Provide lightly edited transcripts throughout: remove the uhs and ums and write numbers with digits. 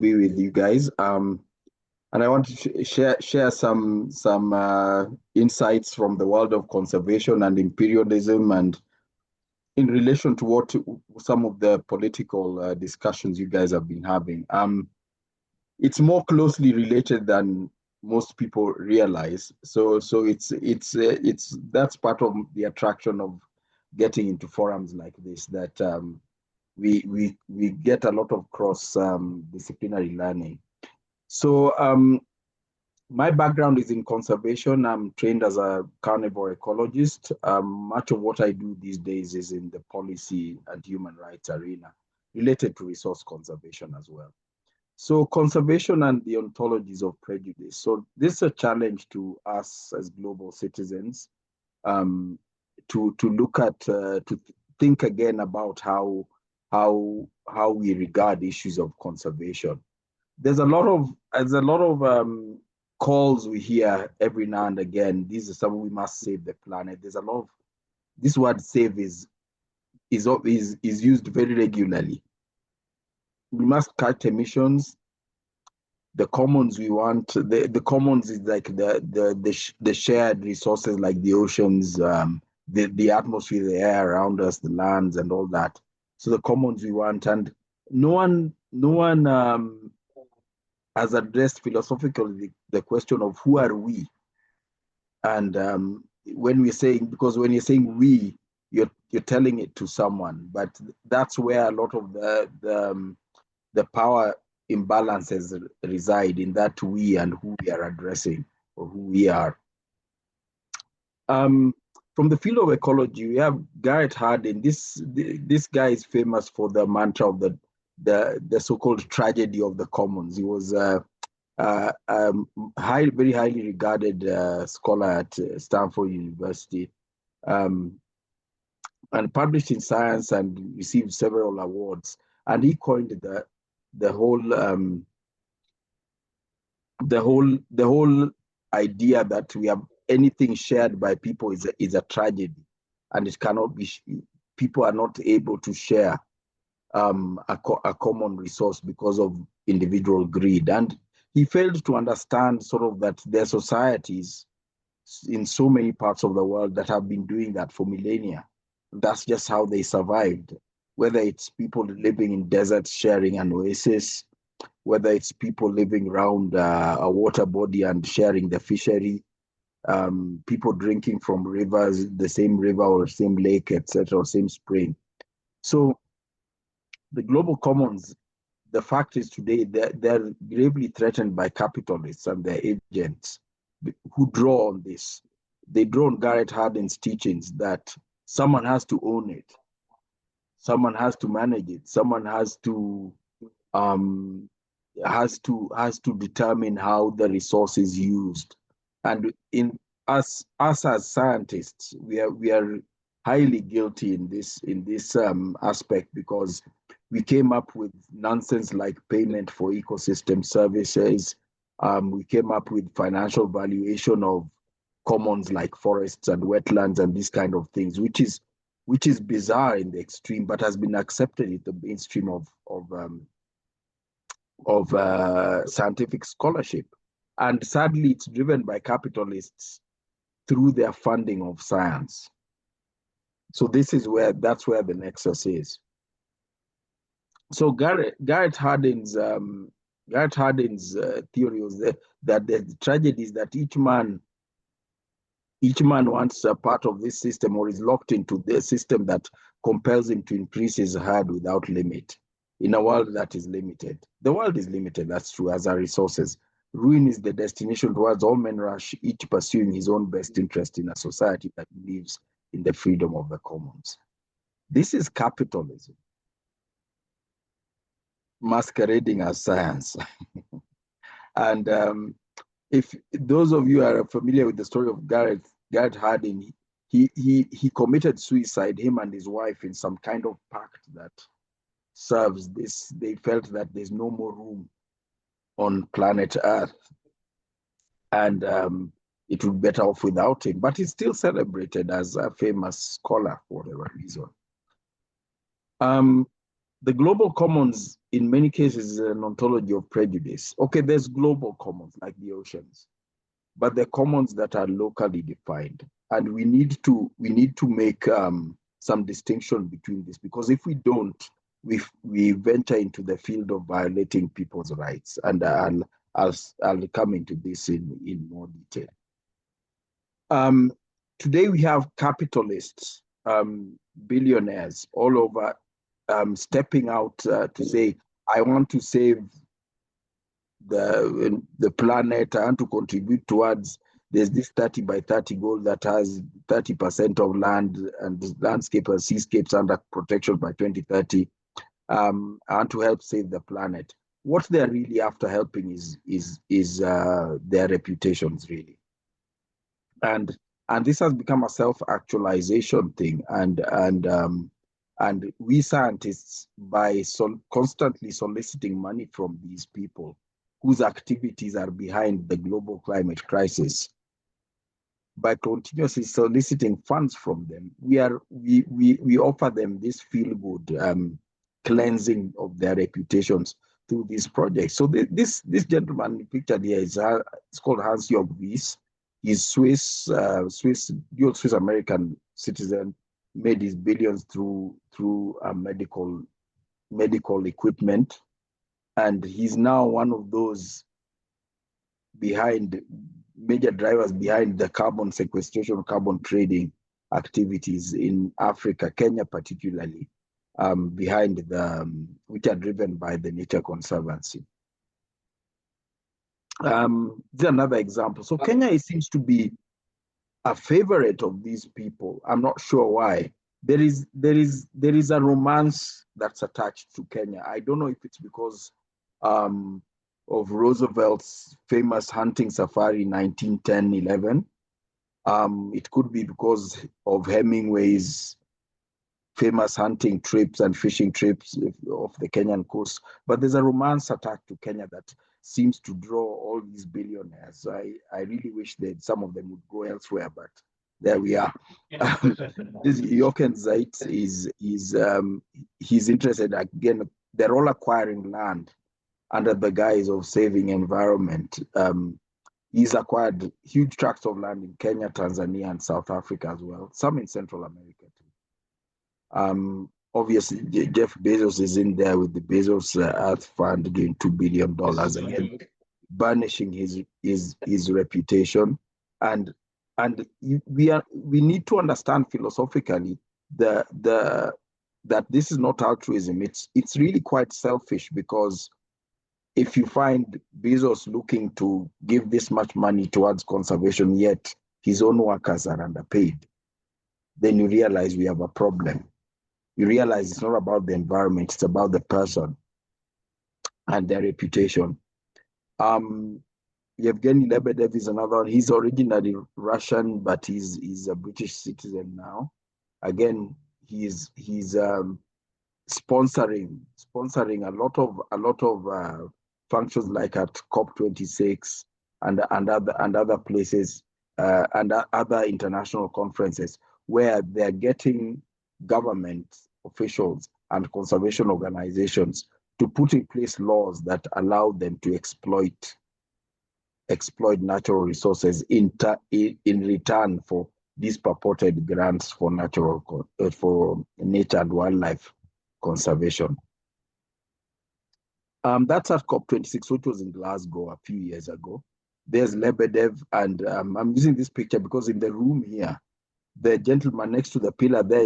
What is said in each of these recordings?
be with you guys. And I want to share some insights from the world of conservation and imperialism, and in relation to what some of the political discussions you guys have been having. It's more closely related than most people realize. So it's that's part of the attraction of getting into forums like this, that we get a lot of cross disciplinary learning. So my background is in conservation. I'm trained as a carnivore ecologist. Much of what I do these days is in the policy and human rights arena, related to resource conservation as well. So conservation and the ontologies of prejudice. So this is a challenge to us as global citizens, to look at, to think again about how we regard issues of conservation. There's a lot of calls we hear every now and again. These are some, we must save the planet. There's a lot of, this word save is used very regularly. We must cut emissions. The commons we want, the commons is like the shared resources like the oceans, the atmosphere, the air around us, the lands and all that. So the commons we want, and no one has addressed philosophically the question of who are we. And when we're saying, because when you're saying we, you're telling it to someone, but that's where a lot of the power imbalances reside, in that we and who we are addressing, or who we are. From the field of ecology, we have Garrett Hardin. This guy is famous for the mantra of the so-called tragedy of the commons. He was a very highly regarded scholar at Stanford University, and published in Science and received several awards. And he coined the whole idea that we have anything shared by people is a tragedy, and it cannot be. People are not able to share a common resource because of individual greed. And he failed to understand sort of that there are societies in so many parts of the world that have been doing that for millennia. That's just how they survived. Whether it's people living in deserts sharing an oasis, whether it's people living around a water body and sharing the fishery, people drinking from rivers, the same river or same lake, etc., or same spring. So the global commons, the fact is today they're gravely threatened by capitalists and their agents who draw on this. They draw on Garrett Hardin's teachings that someone has to own it, someone has to manage it, someone has to determine how the resource is used. And in us as scientists, we are highly guilty in this aspect, because we came up with nonsense like payment for ecosystem services. We came up with financial valuation of commons like forests and wetlands and these kind of things, which is bizarre in the extreme, but has been accepted in the mainstream of scientific scholarship. And sadly, it's driven by capitalists through their funding of science. So that's where the nexus is. So Garrett Hardin's theory was that the tragedy is that each man wants a part of this system, or is locked into the system that compels him to increase his herd without limit in a world that is limited. The world is limited, that's true, as our resources. Ruin is the destination towards all men rush, each pursuing his own best interest in a society that believes in the freedom of the commons. This is capitalism masquerading as science. And if those of you are familiar with the story of Garrett Hardin, he committed suicide, him and his wife, in some kind of pact that serves this. They felt that there's no more room on planet Earth, and it would be better off without him. But he's still celebrated as a famous scholar for whatever reason. The global commons, in many cases, is an ontology of prejudice. Okay, there's global commons like the oceans, but the commons that are locally defined, and we need to make some distinction between this, because if we don't, we venture into the field of violating people's rights, and I'll come into this in more detail. Today we have capitalists, billionaires all over, stepping out to say, I want to save the planet, I want to contribute towards, there's this 30 by 30 goal that has 30% of land and landscape and seascapes under protection by 2030. I want to help save the planet. What they're really after helping is their reputations, really. And this has become a self-actualization thing. And we scientists, by constantly soliciting money from these people whose activities are behind the global climate crisis, by continuously soliciting funds from them, we offer them this feel-good cleansing of their reputations through these projects. So this gentleman pictured here is it's called Hans-Jörg Wyss. He's dual Swiss American citizen, made his billions through medical equipment, and he's now one of those major drivers behind the carbon sequestration, carbon trading activities in Africa, Kenya particularly, behind which are driven by the Nature Conservancy. This is another example. So Kenya seems to be a favorite of these people. I'm not sure why. There is a romance that's attached to Kenya. I don't know if it's because of Roosevelt's famous hunting safari in 1910-11. It could be because of Hemingway's famous hunting trips and fishing trips off the Kenyan coast. But there's a romance attached to Kenya that seems to draw all these billionaires. I really wish that some of them would go elsewhere, but there we are. This Jochen Zeitz he's interested, again, they're all acquiring land under the guise of saving environment. He's acquired huge tracts of land in Kenya, Tanzania, and South Africa as well, some in Central America too. Obviously, Jeff Bezos is in there with the Bezos Earth Fund doing $2 billion again, burnishing his reputation. And we need to understand philosophically that this is not altruism. It's really quite selfish, because if you find Bezos looking to give this much money towards conservation, yet his own workers are underpaid, then you realize we have a problem. You realize it's not about the environment, it's about the person and their reputation. Yevgeny Lebedev is another one. He's originally Russian, but he's a British citizen now. Again, he's sponsoring a lot of functions like at COP26 and other places and other international conferences, where they're getting government officials and conservation organizations to put in place laws that allow them to exploit natural resources in return for these purported grants for nature and wildlife conservation. That's at COP26, which was in Glasgow a few years ago. There's Lebedev, and I'm using this picture because in the room here, the gentleman next to the pillar there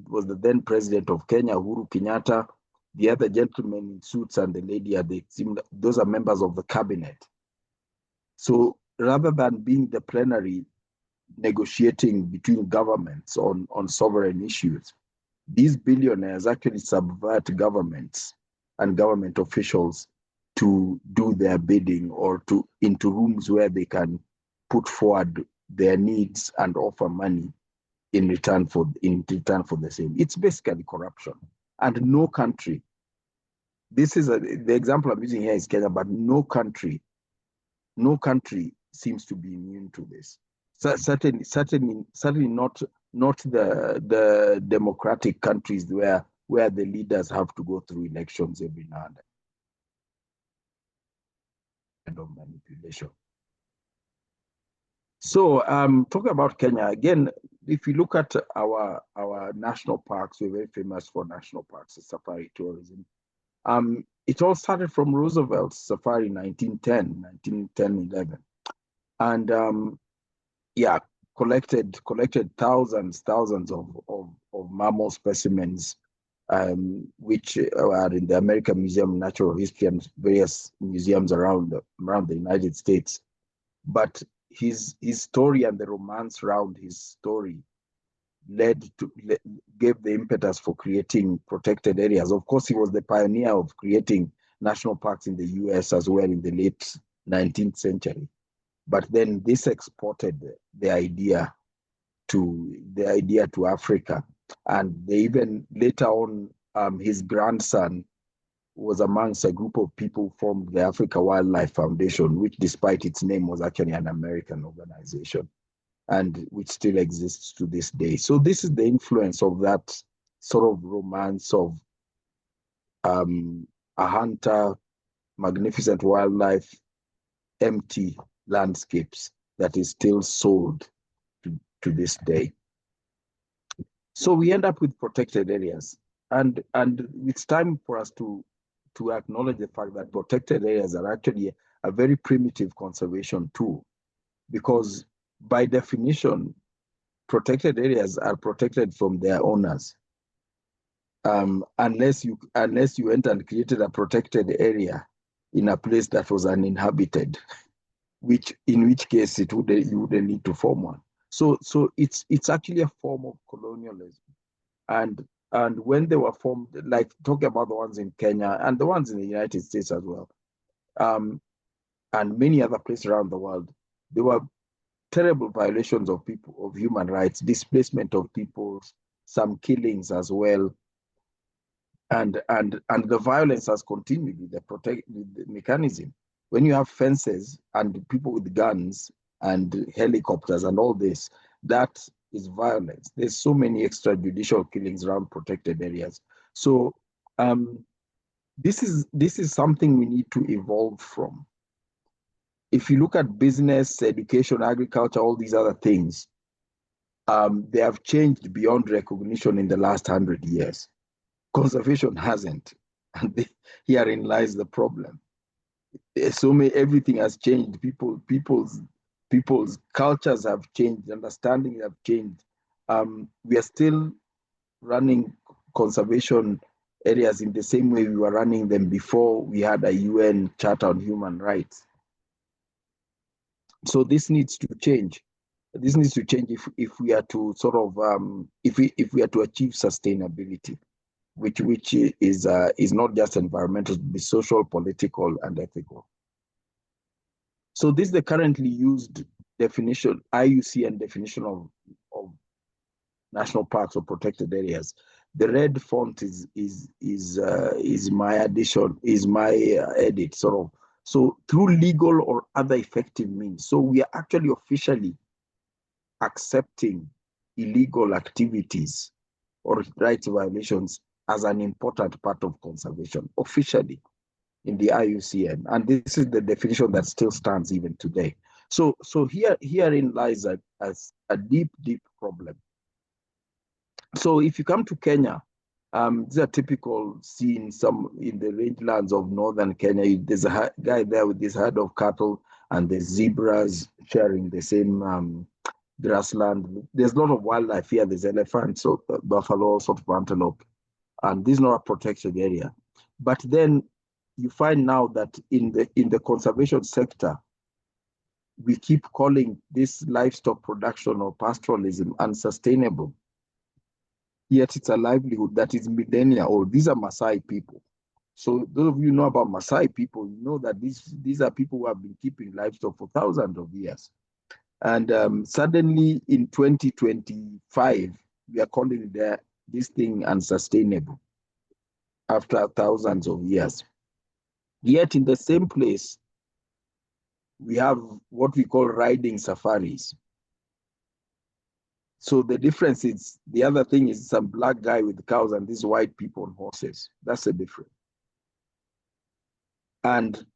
was the then president of Kenya, Uhuru Kenyatta. The other gentleman in suits and the lady those are members of the cabinet. So rather than being the plenary negotiating between governments on sovereign issues, these billionaires actually subvert governments and government officials to do their bidding, or into rooms where they can put forward their needs and offer money in return for the same. It's basically corruption. And no country, the example I'm using here is Kenya, but no country seems to be immune to this. Certainly not the democratic countries where where the leaders have to go through elections every now and then of manipulation. So talking about Kenya, again, if you look at our national parks, we're very famous for national parks, safari tourism. It all started from Roosevelt's safari in 1910, 11. And collected thousands of mammal specimens, which are in the American Museum of Natural History and various museums around the United States. But his story and the romance around his story gave the impetus for creating protected areas. Of course, he was the pioneer of creating national parks in the US as well in the late 19th century. But then this exported the idea to Africa. And they even later on, his grandson was amongst a group of people who formed the Africa Wildlife Foundation, which despite its name was actually an American organization, and which still exists to this day. So this is the influence of that sort of romance of a hunter, magnificent wildlife, empty landscapes that is still sold to this day. So we end up with protected areas. And it's time for us to acknowledge the fact that protected areas are actually a very primitive conservation tool, because by definition, protected areas are protected from their owners. Unless you went and created a protected area in a place that was uninhabited, in which case you wouldn't need to form one. So it's actually a form of colonialism. And when they were formed, like talking about the ones in Kenya and the ones in the United States as well, and many other places around the world, there were terrible violations of human rights, displacement of people, some killings as well. And the violence has continued with the mechanism. When you have fences and people with guns and helicopters and all this, that is violence. There's so many extrajudicial killings around protected areas. So this is something we need to evolve from. If you look at business, education, agriculture, all these other things, they have changed beyond recognition in the last 100 years. Conservation hasn't, and herein lies the problem. Everything has changed. People's cultures have changed, understanding have changed. We are still running conservation areas in the same way we were running them before we had a UN Charter on Human Rights. So this needs to change. This needs to change if we are to sort of if we are to achieve sustainability, which is not just environmental, but social, political, and ethical. So this is the currently used definition, IUCN definition of national parks or protected areas. The red font is my addition, is my edit, sort of. So through legal or other effective means. So we are actually officially accepting illegal activities or rights violations as an important part of conservation, officially in the IUCN. And this is the definition that still stands even today. So herein lies a deep problem. So if you come to Kenya, these are typical scenes in the rangelands of northern Kenya. There's a guy there with this herd of cattle and the zebras sharing the same grassland. There's a lot of wildlife here. There's elephants, buffalo, sort of antelope. And this is not a protected area. But then you find now that in the conservation sector, we keep calling this livestock production or pastoralism unsustainable. Yet it's a livelihood that is millennia old. These are Maasai people. So those of you who know about Maasai people, you know that these are people who have been keeping livestock for thousands of years. And suddenly in 2025, we are calling this thing unsustainable after thousands of years. Yet in the same place, we have what we call riding safaris. So the difference is, the other thing is some black guy with cows and these white people on horses. That's the difference. And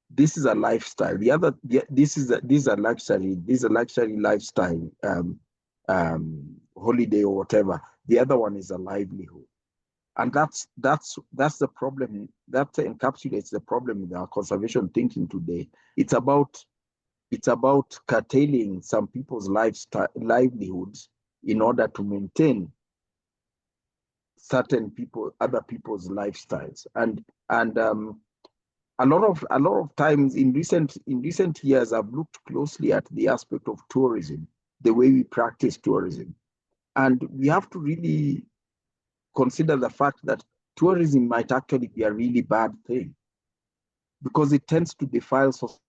this is a lifestyle. This is a luxury lifestyle, holiday or whatever. The other one is a livelihood. And that's the problem. That encapsulates the problem with our conservation thinking today. It's about curtailing some people's livelihoods in order to maintain other people's lifestyles. And a lot of times in recent years, I've looked closely at the aspect of tourism, the way we practice tourism, and we have to really consider the fact that tourism might actually be a really bad thing, because it tends to defile society.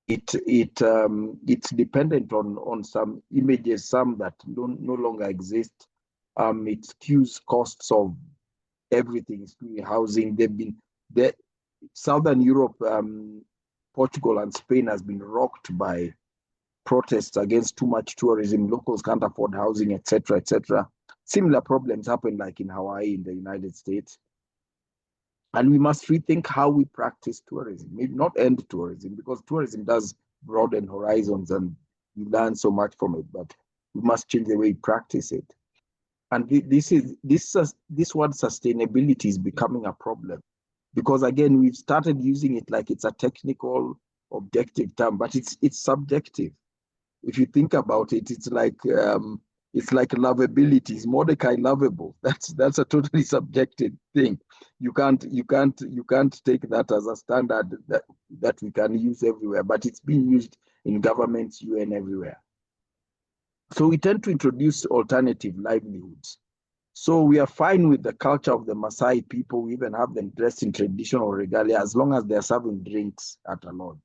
It's dependent on some images, some that no longer exist. It skews costs of everything, including housing. Southern Europe, Portugal and Spain has been rocked by protests against too much tourism. Locals can't afford housing, etc., etc. Similar problems happen like in Hawaii in the United States. And we must rethink how we practice tourism, maybe not end tourism, because tourism does broaden horizons and you learn so much from it, but we must change the way we practice it. And this word sustainability is becoming a problem, because again, we've started using it like it's a technical, objective term, but it's subjective. If you think about it, it's like lovability. Is Mordecai lovable? That's a totally subjective thing. You can't take that as a standard that we can use everywhere, but it's being used in governments, UN, everywhere. So we tend to introduce alternative livelihoods. So we are fine with the culture of the Maasai people. We even have them dressed in traditional regalia as long as they're serving drinks at a lodge.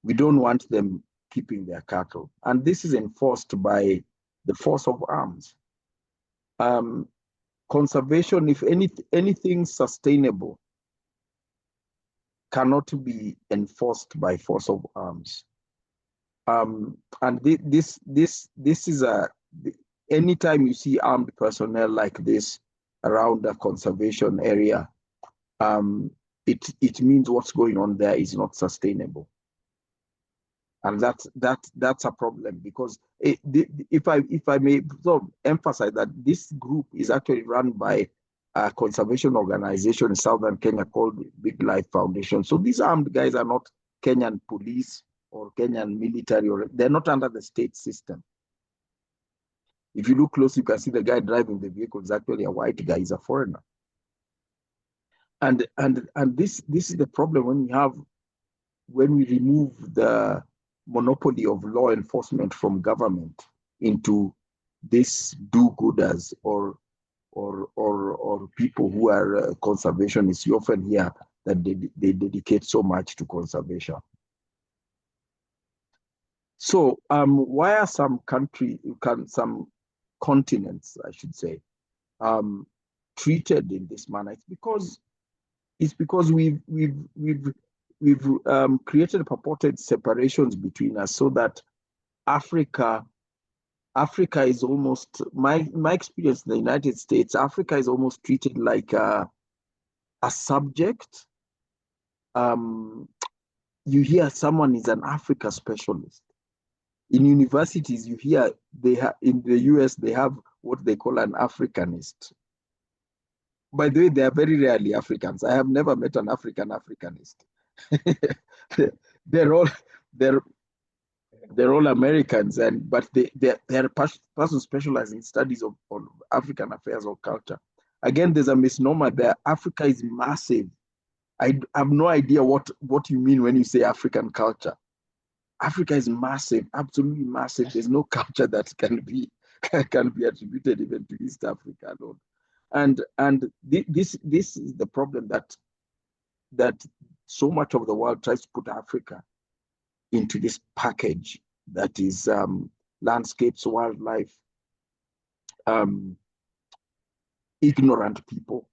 We don't want them keeping their cattle. And this is enforced by the force of arms. Conservation, if anything sustainable, cannot be enforced by force of arms. And this is anytime you see armed personnel like this around a conservation area, it means what's going on there is not sustainable. And that's a problem, because if I may sort of emphasize that this group is actually run by a conservation organization in southern Kenya called Big Life Foundation. So these armed guys are not Kenyan police or Kenyan military, or they're not under the state system. If you look close, you can see the guy driving the vehicle is actually a white guy, he's a foreigner. And this is the problem when we remove the monopoly of law enforcement from government into these do-gooders or people who are conservationists. You often hear that they dedicate so much to conservation. So why are some continents, I should say, treated in this manner? It's because we've created purported separations between us, so that Africa is almost, my experience in the United States, Africa is almost treated like a subject. You hear someone is an Africa specialist. In universities, you hear in the US, they have what they call an Africanist. By the way, they are very rarely Africans. I have never met an Africanist. they're all Americans, but they're persons specialized in studies of African affairs or culture. Again, there's a misnomer there. Africa is massive. I have no idea what you mean when you say African culture. Africa is massive, absolutely massive. There's no culture that can be attributed even to East Africa alone. And this is the problem, that so much of the world tries to put Africa into this package that is landscapes, wildlife, ignorant people,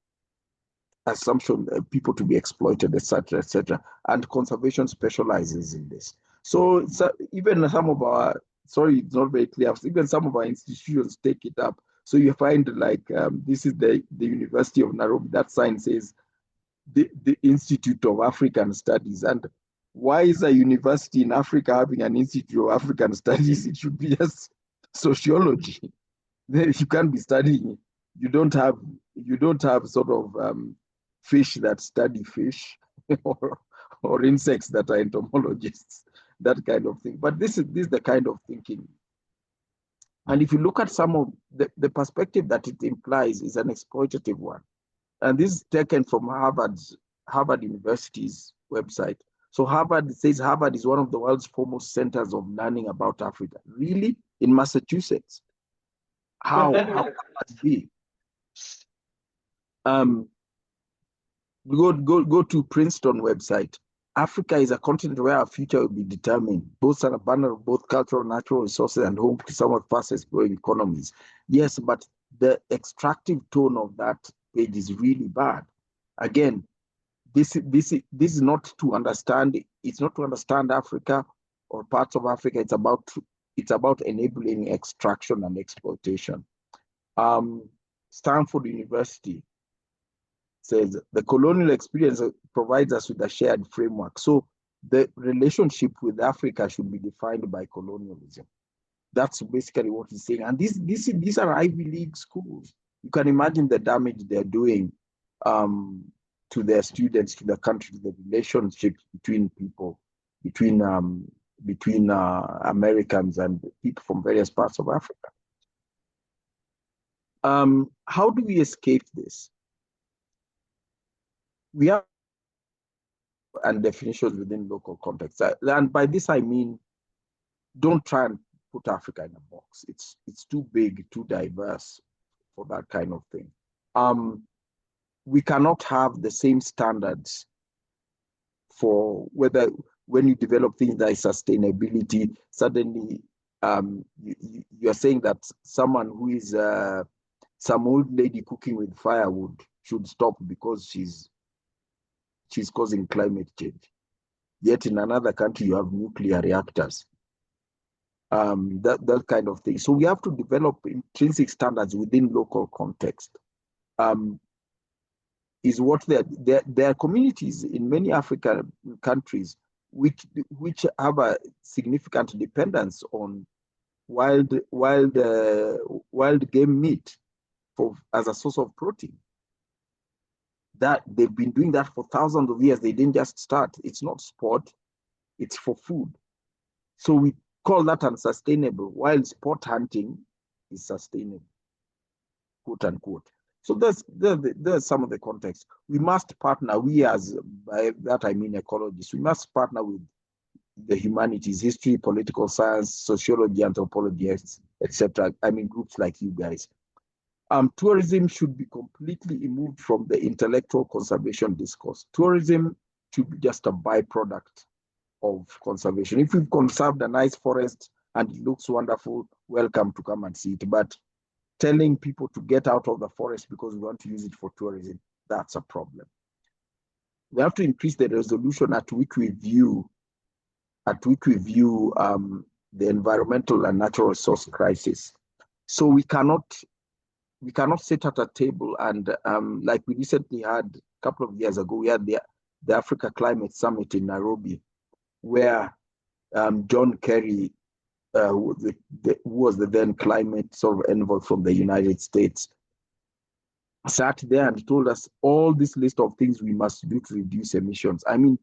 assumption people to be exploited, etc., etc. And conservation specializes in this. So even some of our sorry, it's not very clear. Even some of our institutions take it up. So you find like this is the University of Nairobi. That sign says the Institute of African Studies. And why is a university in Africa having an Institute of African Studies? It should be just sociology. You can't be studying. You don't have sort of fish that study fish or insects that are entomologists, that kind of thing. But this is the kind of thinking. And if you look at some of the perspective that it implies is an exploitative one. And this is taken from Harvard University's website. So Harvard says Harvard is one of the world's foremost centers of learning about Africa. Really? In Massachusetts? How can that be? Go to Princeton website. Africa is a continent where our future will be determined. Both an abundance of both cultural, natural resources and home to some of the fastest growing economies. Yes, but the extractive tone of that page is really bad. Again, this is not to understand. It's not to understand Africa or parts of Africa. It's about enabling extraction and exploitation. Stanford University says the colonial experience provides us with a shared framework. So the relationship with Africa should be defined by colonialism. That's basically what he's saying. And these are Ivy League schools. You can imagine the damage they're doing to their students, to the country, to the relationships between people, between Americans and people from various parts of Africa. How do we escape this? We have and definitions within local context. And by this I mean, don't try and put Africa in a box. It's too big, too diverse for that kind of thing. We cannot have the same standards for whether when you develop things like sustainability, suddenly you're saying that someone who is some old lady cooking with firewood should stop because she's causing climate change. Yet in another country, you have nuclear reactors. That kind of thing. So we have to develop intrinsic standards within local context. Is what there are communities in many African countries which have a significant dependence on wild game meat as a source of protein. That they've been doing that for thousands of years. They didn't just start. It's not sport, it's for food. So we call that unsustainable, while sport hunting is sustainable, quote unquote. So there's some of the context. We must partner, by that I mean ecologists, we must partner with the humanities, history, political science, sociology, anthropology, etc. I mean groups like you guys. Tourism should be completely removed from the intellectual conservation discourse. Tourism should be just a byproduct of conservation. If we've conserved a nice forest and it looks wonderful, welcome to come and see it. But telling people to get out of the forest because we want to use it for tourism, that's a problem. We have to increase the resolution at which we view the environmental and natural resource crisis. So we cannot sit at a table and like we recently had a couple of years ago, we had the Africa Climate Summit in Nairobi, where John Kerry, who was the then climate sort of envoy from the United States, sat there and told us all this list of things we must do to reduce emissions. I mean,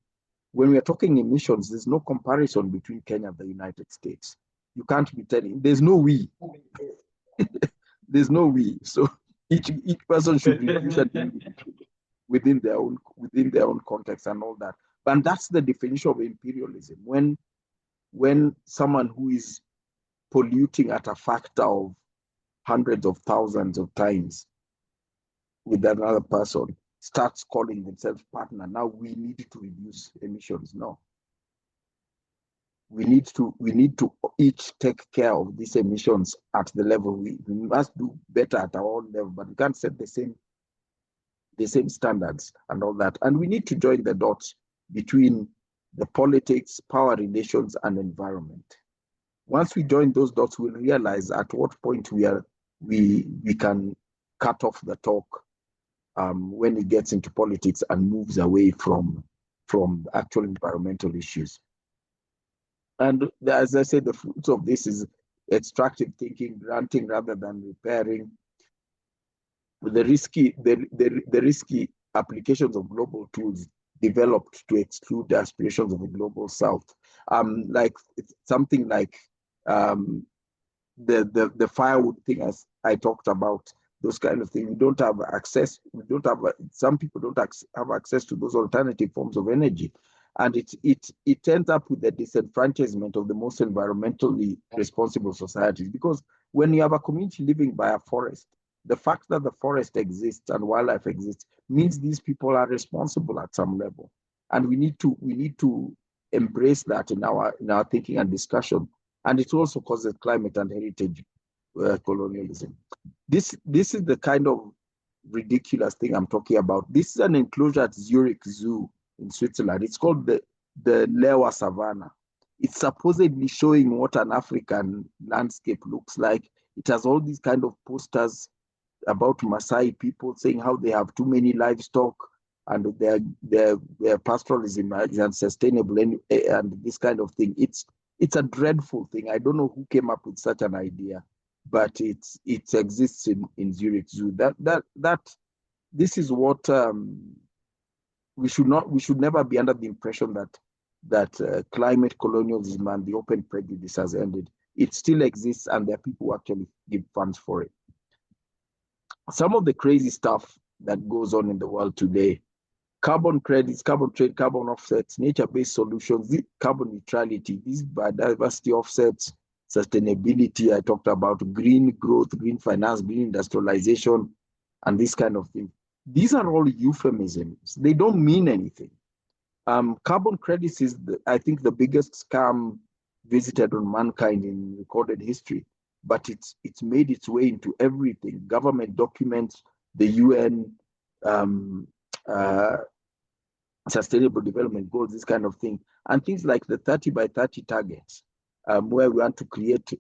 when we're talking emissions, there's no comparison between Kenya and the United States. You can't be telling, there's no we. There's no we. So each person should reduce within their own context and all that. And that's the definition of imperialism. When someone who is polluting at a factor of hundreds of thousands of times with another person starts calling themselves partner, now we need to reduce emissions. No. We need to each take care of these emissions at the level we must do better at our own level, but we can't set the same standards and all that. And we need to join the dots between the politics, power relations, and environment. Once we join those dots, we'll realize at what point we can cut off the talk when it gets into politics and moves away from actual environmental issues. And as I said, the fruits of this is extractive thinking, granting rather than repairing. The risky applications of global tools developed to exclude the aspirations of the global south. Like something like the firewood thing, as I talked about, those kind of things. We don't have access. Some people don't have access to those alternative forms of energy, and it ends up with the disenfranchisement of the most environmentally responsible societies. Because when you have a community living by a forest, the fact that the forest exists and wildlife exists means these people are responsible at some level, and we need to embrace that in our thinking and discussion. And it also causes climate and heritage colonialism. This is the kind of ridiculous thing I'm talking about. This is an enclosure at Zurich Zoo in Switzerland. It's called the Lewa Savannah. It's supposedly showing what an African landscape looks like. It has all these kind of posters about Maasai people saying how they have too many livestock and their pastoralism is unsustainable and this kind of thing. It's a dreadful thing. I don't know who came up with such an idea, but it exists in Zurich Zoo. This is what we should never be under the impression that climate colonialism and the open prejudice has ended. It still exists, and there are people who actually give funds for it. Some of the crazy stuff that goes on in the world today: carbon credits, carbon trade, carbon offsets, nature-based solutions, carbon neutrality, these biodiversity offsets, sustainability, I talked about green growth, green finance, green industrialization, and this kind of thing. These are all euphemisms. They don't mean anything. Carbon credits is, I think, the biggest scam visited on mankind in recorded history, but it's made its way into everything: government documents, the UN, sustainable development goals, this kind of thing, and things like the 30 by 30 targets, where we want to create,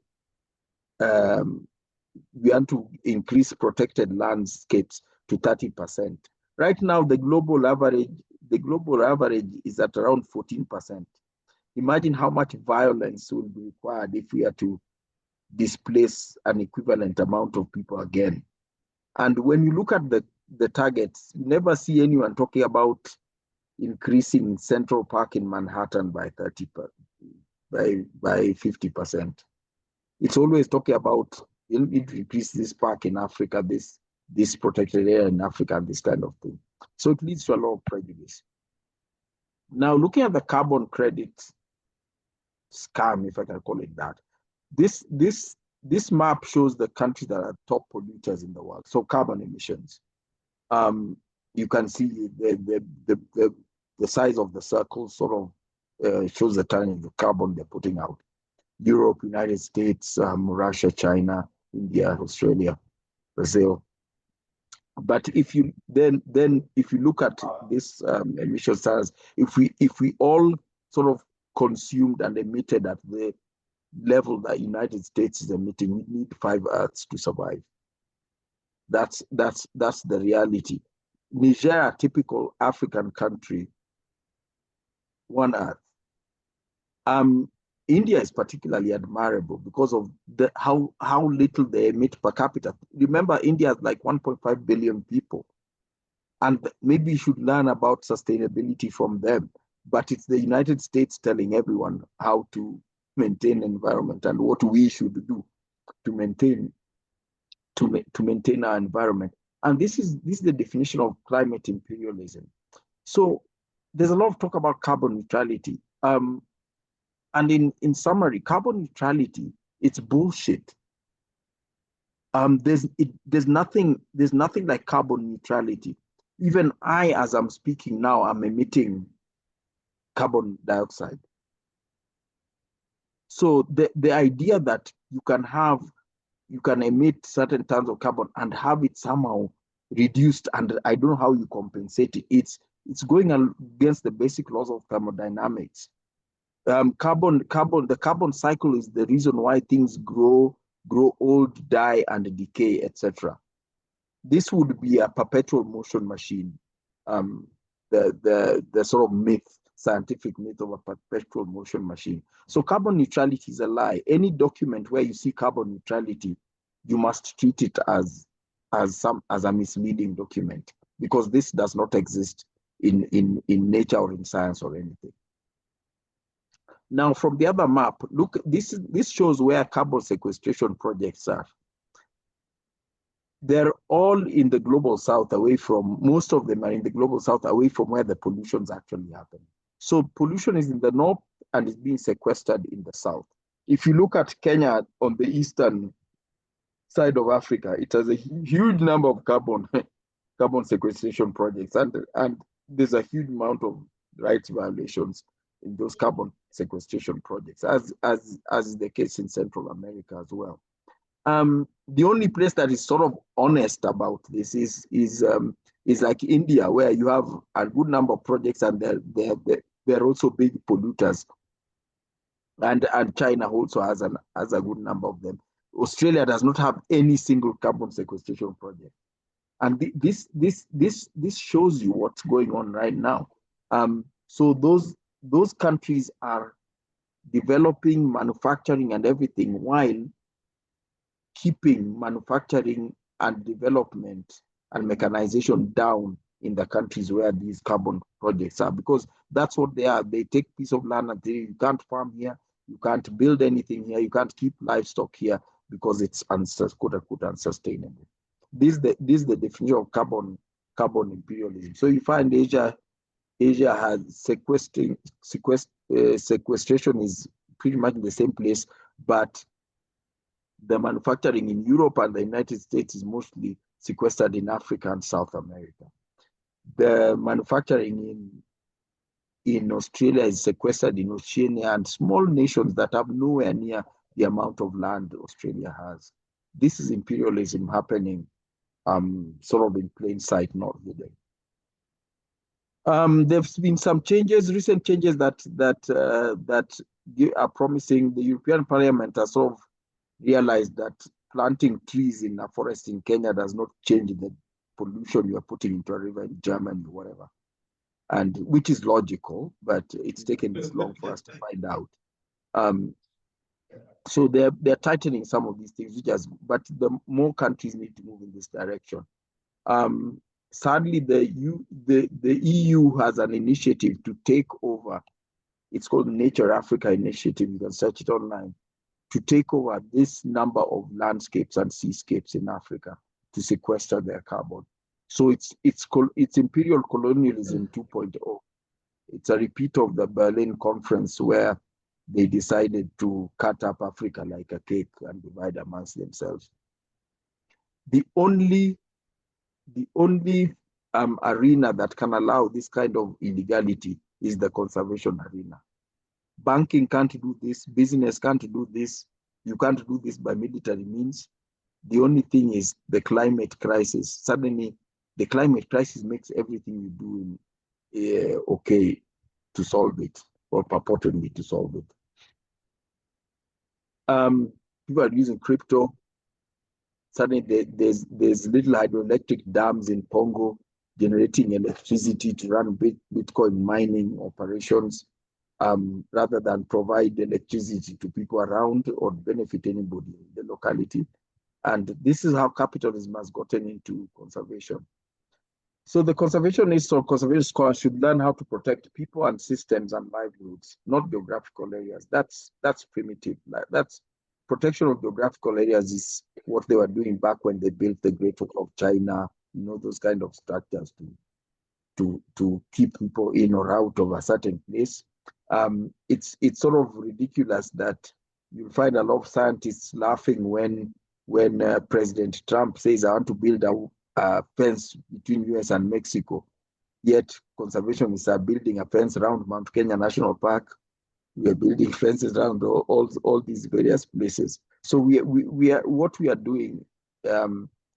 we want to increase protected landscapes to 30%. Right now, the global average is at around 14%. Imagine how much violence will be required if we are to displace an equivalent amount of people again. And when you look at the targets, you never see anyone talking about increasing Central Park in Manhattan by 50%. It's always talking about increase this park in Africa, this protected area in Africa, and this kind of thing. So it leads to a lot of prejudice. Now, looking at the carbon credit scam, if I can call it that, this map shows the countries that are top polluters in the world. So carbon emissions. You can see the size of the circle sort of shows the ton of the carbon they're putting out. Europe, United States, Russia, China, India, Australia, Brazil. But if you if you look at this emission size, if we all sort of consumed and emitted at the level that United States is emitting, we need 5 Earths to survive. That's the reality. Niger, a typical African country, 1 Earth. India is particularly admirable because of how little they emit per capita. Remember, India has like 1.5 billion people, and maybe you should learn about sustainability from them. But it's the United States telling everyone how to maintain environment and what we should do to maintain our environment. And this is the definition of climate imperialism. So there's a lot of talk about carbon neutrality. And in summary, carbon neutrality, it's bullshit. There's nothing like carbon neutrality. Even I, as I'm speaking now, I'm emitting carbon dioxide. So the idea that you can emit certain tons of carbon and have it somehow reduced, and I don't know how you compensate it. It's going against the basic laws of thermodynamics. the carbon cycle is the reason why things grow old, die, and decay, etc. This would be a perpetual motion machine. The sort of myth, scientific myth of a perpetual motion machine. So carbon neutrality is a lie. Any document where you see carbon neutrality, you must treat it as a misleading document, because this does not exist in nature or in science or anything. Now, from the other map, look, this shows where carbon sequestration projects are. They're all in the global south, most of them are in the global south, away from where the pollution's actually happening. So pollution is in the north and is being sequestered in the south. If you look at Kenya on the eastern side of Africa, it has a huge number of carbon sequestration projects, and there's a huge amount of rights violations in those carbon sequestration projects, as is the case in Central America as well. The only place that is sort of honest about this is like India, where you have a good number of projects and they're also big polluters, and China also has a good number of them. Australia does not have any single carbon sequestration project, and this shows you what's going on right now. So those countries are developing, manufacturing, and everything, while keeping manufacturing and development and mechanization down in the countries where these carbon projects are, because that's what they are. They take a piece of land and say, you can't farm here, you can't build anything here, you can't keep livestock here, because it's quote unquote unsustainable. This is the definition of carbon imperialism. So you find Asia has sequestration is pretty much in the same place, but the manufacturing in Europe and the United States is mostly sequestered in Africa and South America. The manufacturing in Australia is sequestered in Oceania and small nations that have nowhere near the amount of land Australia has. This is imperialism happening sort of in plain sight, not hidden. There's been some changes, recent changes that are promising. The European Parliament has sort of realized that planting trees in a forest in Kenya does not change the pollution you are putting into a river in Germany or whatever, and which is logical, but it's taken this long for us to find out. So they're tightening some of these things, but the more countries need to move in this direction. Sadly, the EU has an initiative to take over. It's called Nature Africa Initiative. You can search it online, to take over this number of landscapes and seascapes in Africa to sequester their carbon. So it's imperial colonialism 2.0. It's a repeat of the Berlin conference, where they decided to cut up Africa like a cake and divide amongst themselves. The only arena that can allow this kind of illegality is the conservation arena. Banking can't do this, business can't do this, you can't do this by military means. The only thing is the climate crisis. Suddenly, the climate crisis makes everything you do okay to solve it, or purportedly to solve it. People are using crypto. Suddenly, there's little hydroelectric dams in Congo generating electricity to run Bitcoin mining operations, rather than provide electricity to people around or benefit anybody in the locality. And this is how capitalism has gotten into conservation. So the conservationists or conservation scholars should learn how to protect people and systems and livelihoods, not geographical areas. That's primitive. That's protection of geographical areas is what they were doing back when they built the Great Wall of China, those kind of structures to keep people in or out of a certain place. It's sort of ridiculous that you'll find a lot of scientists laughing when President Trump says, I want to build a fence between US and Mexico, yet conservationists are building a fence around Mount Kenya National Park. We are building fences around all these various places. So what we are doing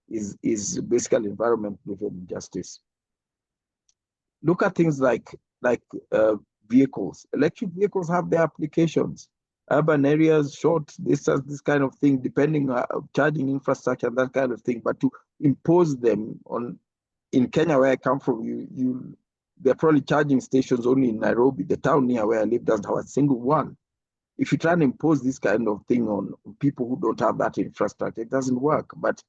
is basically environment-driven justice. Look at things like vehicles. Electric vehicles have their applications. Urban areas, short distance, this kind of thing, depending on charging infrastructure, that kind of thing. But to impose them on, in Kenya, where I come from, they're probably charging stations only in Nairobi. The town near where I live doesn't have a single one. If you try and impose this kind of thing on people who don't have that infrastructure, it doesn't work. But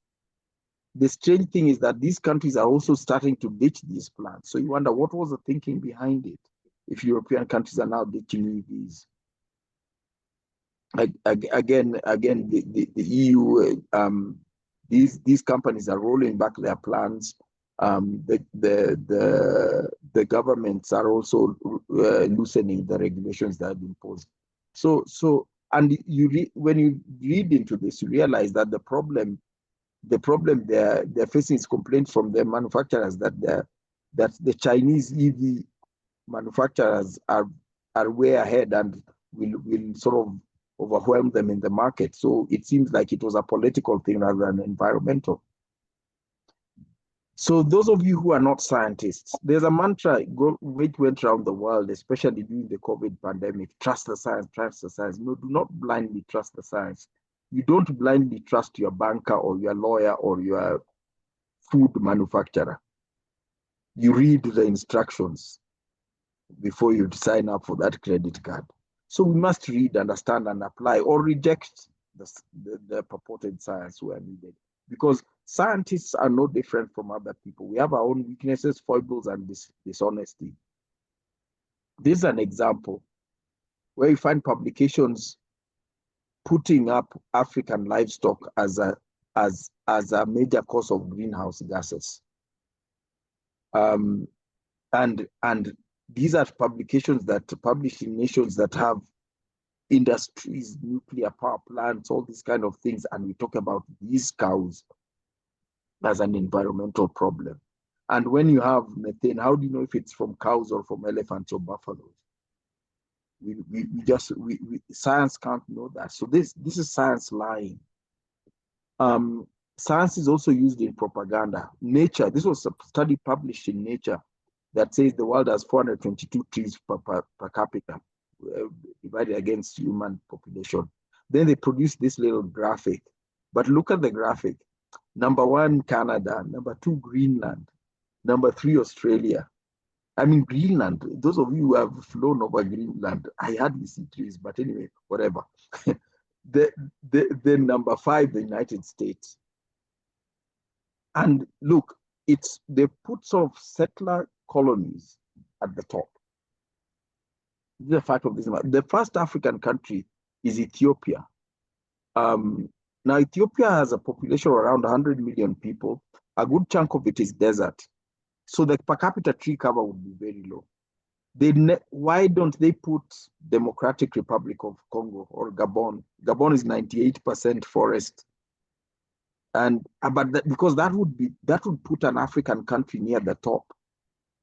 the strange thing is that these countries are also starting to ditch these plans. So you wonder, what was the thinking behind it? If European countries are now ditching EVs. Again, the EU, these companies are rolling back their plans. The governments are also loosening the regulations that have been imposed. So and when you read into this, you realize that the problem they're facing is complaints from their manufacturers that the Chinese EV manufacturers are way ahead and will sort of overwhelm them in the market. So it seems like it was a political thing rather than environmental. So those of you who are not scientists, there's a mantra which went around the world, especially during the COVID pandemic: trust the science, trust the science. No, do not blindly trust the science. You don't blindly trust your banker or your lawyer or your food manufacturer. You read the instructions before you sign up for that credit card. So we must read, understand, and apply, or reject the purported science where needed. Because scientists are no different from other people. We have our own weaknesses, foibles, and dishonesty. This is an example where you find publications putting up African livestock as a major cause of greenhouse gases. And these are publications that publish in nations that have industries, nuclear power plants, all these kind of things, and we talk about these cows as an environmental problem. And when you have methane, how do you know if it's from cows or from elephants or buffaloes? Science can't know that. So this is science lying. Science is also used in propaganda. Nature, this was a study published in Nature that says the world has 422 trees per capita, divided against human population. Then they produced this little graphic. But look at the graphic. Number 1, Canada. Number 2, Greenland. Number 3, Australia. I mean, Greenland, those of you who have flown over Greenland, I hardly see trees, but anyway, whatever. Then number 5, the United States. And look, they put sort of settler colonies at the top. This is a fact of this. The first African country is Ethiopia. Now, Ethiopia has a population of around 100 million people. A good chunk of it is desert. So the per capita tree cover would be very low. Why don't they put Democratic Republic of Congo or Gabon? Gabon is 98% forest. Because that would put an African country near the top.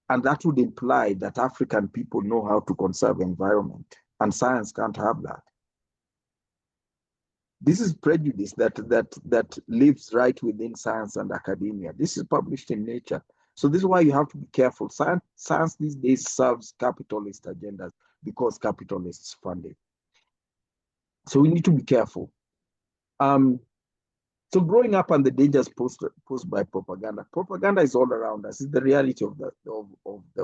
And that would imply that African people know how to conserve environment. And science can't have that. This is prejudice that lives right within science and academia. This is published in Nature. So this is why you have to be careful. Science these days serves capitalist agendas because capitalists fund it. So we need to be careful. So growing up and the dangers posed by propaganda. Propaganda is all around us. It's the reality of the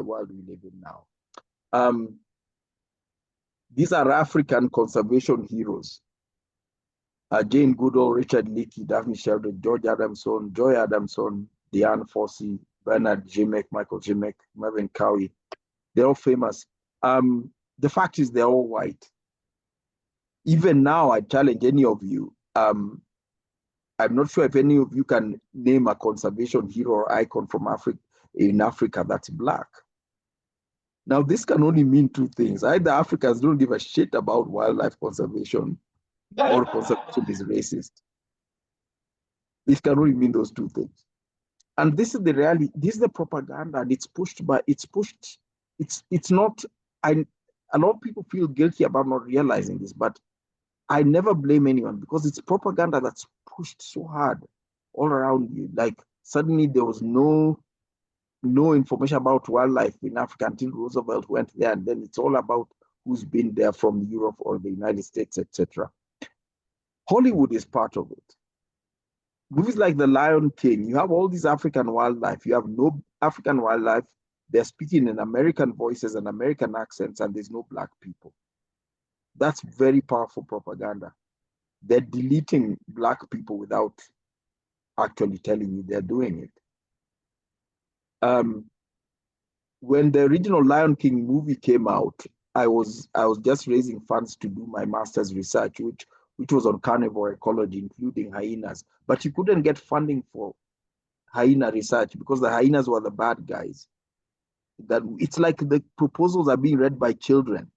world we live in now. These are African conservation heroes. Jane Goodall, Richard Leakey, Daphne Sheldon, George Adamson, Joy Adamson, Diane Fossey, Bernard Jimmick, Michael Jimmick, Marvin Cowie. They're all famous. The fact is they're all white. Even now, I challenge any of you. I'm not sure if any of you can name a conservation hero or icon from Africa that's black. Now, this can only mean two things. Either Africans don't give a shit about wildlife conservation, or conservation is racist. This can only mean those two things. And this is the reality. This is the propaganda, and it's not. A lot of people feel guilty about not realizing this, but I never blame anyone because it's propaganda that's pushed so hard all around you. Like suddenly there was no no information about wildlife in Africa until Roosevelt went there, and then it's all about who's been there from Europe or the United States, etc. Hollywood is part of it. Movies like The Lion King, you have all this African wildlife. You have no African wildlife. They're speaking in American voices and American accents, and there's no Black people. That's very powerful propaganda. They're deleting Black people without actually telling you they're doing it. When the original Lion King movie came out, I was just raising funds to do my master's research, which was on carnivore ecology, including hyenas. But you couldn't get funding for hyena research because the hyenas were the bad guys. That it's like the proposals are being read by children,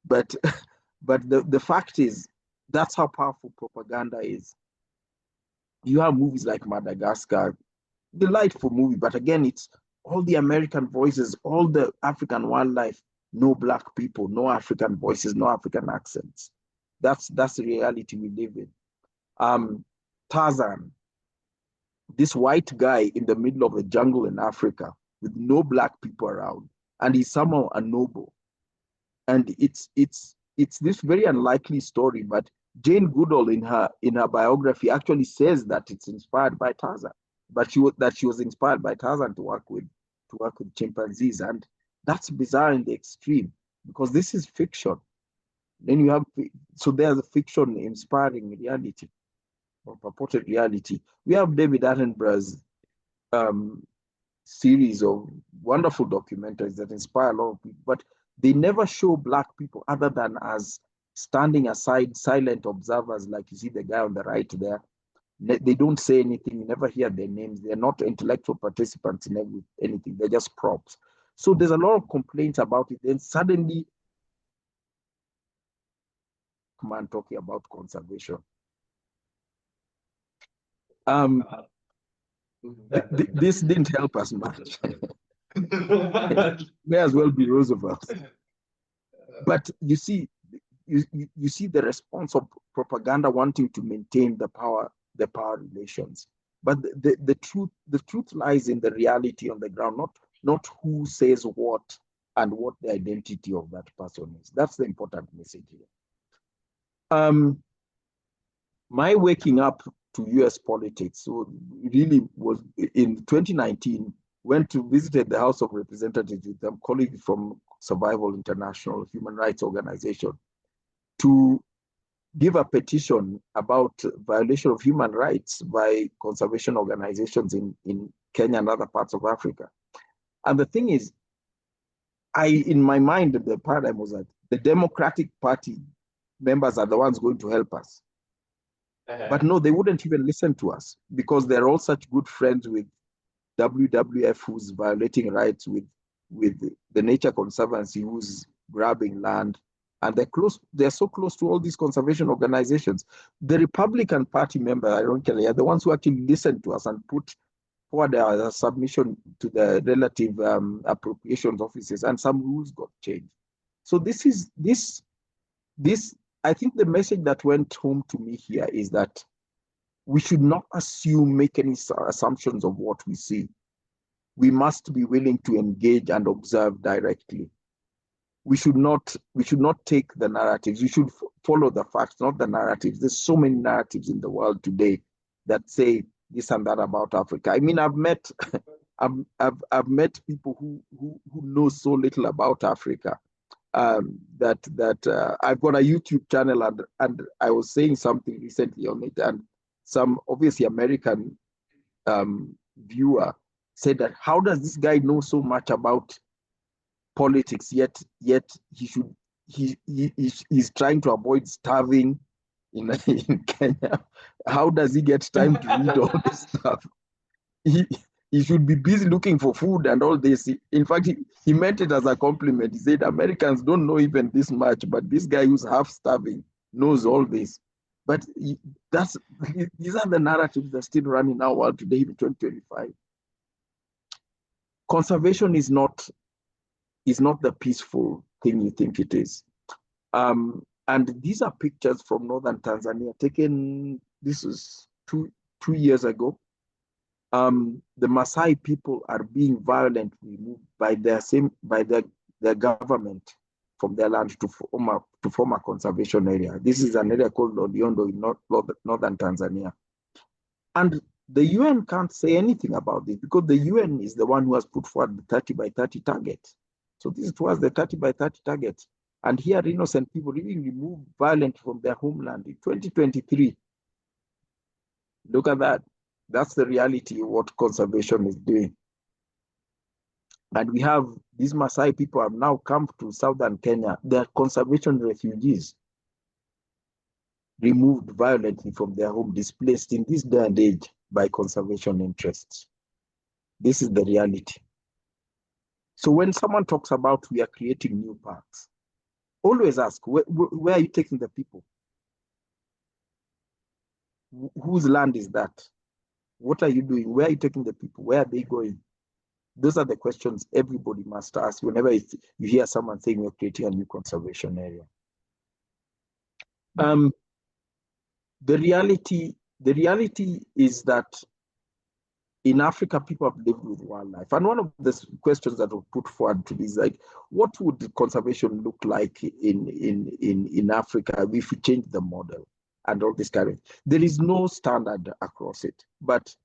but the fact is that's how powerful propaganda is. You have movies like Madagascar, delightful movie, but again, it's all the American voices, all the African wildlife, no Black people, no African voices, no African accents. That's the reality we live in. Tarzan, this white guy in the middle of the jungle in Africa with no Black people around, and he's somehow a noble. And it's this very unlikely story, but Jane Goodall in her biography actually says that it's inspired by Tarzan, but she was inspired by Tarzan to work with chimpanzees, and that's bizarre in the extreme because this is fiction. Then you have there's a fiction inspiring reality or purported reality. We have David Attenborough's series of wonderful documentaries that inspire a lot of people, but they never show Black people other than as standing aside, silent observers, like you see the guy on the right there. They don't say anything, you never hear their names. They're not intellectual participants in anything, they're just props. So there's a lot of complaints about it. Then suddenly, man talking about conservation. This didn't help us much. May as well be Roosevelt. But you see the response of propaganda wanting to maintain the power relations. But the truth lies in the reality on the ground, not who says what and what the identity of that person is. That's the important message here. My waking up to US politics, so really was in 2019, went to visit the House of Representatives with a colleague from Survival International, human rights organization, to give a petition about violation of human rights by conservation organizations in Kenya and other parts of Africa. And the thing is, in my mind, the paradigm was that the Democratic Party members are the ones going to help us. But no, they wouldn't even listen to us because they're all such good friends with WWF, who's violating rights, with the Nature Conservancy, who's grabbing land, and they're so close to all these conservation organizations. The Republican Party members, ironically, are the ones who actually listened to us and put forward a submission to the relative appropriations offices, and some rules got changed. So this I think the message that went home to me here is that we should not make any assumptions of what we see. We must be willing to engage and observe directly. We should not take the narratives. We should follow the facts, not the narratives. There's so many narratives in the world today that say this and that about Africa. I mean, I've met I've met people who know so little about Africa. That I've got a YouTube channel, and I was saying something recently on it, and some obviously American viewer said that how does this guy know so much about politics, yet he's trying to avoid starving in Kenya. How does he get time to read all this stuff? He should be busy looking for food and all this. In fact, he meant it as a compliment. He said, Americans don't know even this much, but this guy who's half starving knows all this. But these are the narratives that are still running our world today in 2025. Conservation is not the peaceful thing you think it is. And these are pictures from northern Tanzania taken, this is two years ago. the Maasai people are being violently moved by their government from their land to form a conservation area. This is an area called Loliondo in northern Tanzania. And the UN can't say anything about this because the UN is the one who has put forward the 30 by 30 target. So this was the 30 by 30 target. And here innocent people really removed violence from their homeland in 2023. Look at that. That's the reality of what conservation is doing. And we have these Maasai people have now come to southern Kenya. They're conservation refugees, removed violently from their home, displaced in this day and age by conservation interests. This is the reality. So when someone talks about we are creating new parks, always ask, where are you taking the people? Whose land is that? What are you doing? Where are you taking the people? Where are they going? Those are the questions everybody must ask whenever you hear someone saying we're creating a new conservation area. The reality is that in Africa, people have lived with wildlife. And one of the questions that were put forward to me is like, what would conservation look like in Africa if we change the model and all this kind of thing? There is no standard across it, but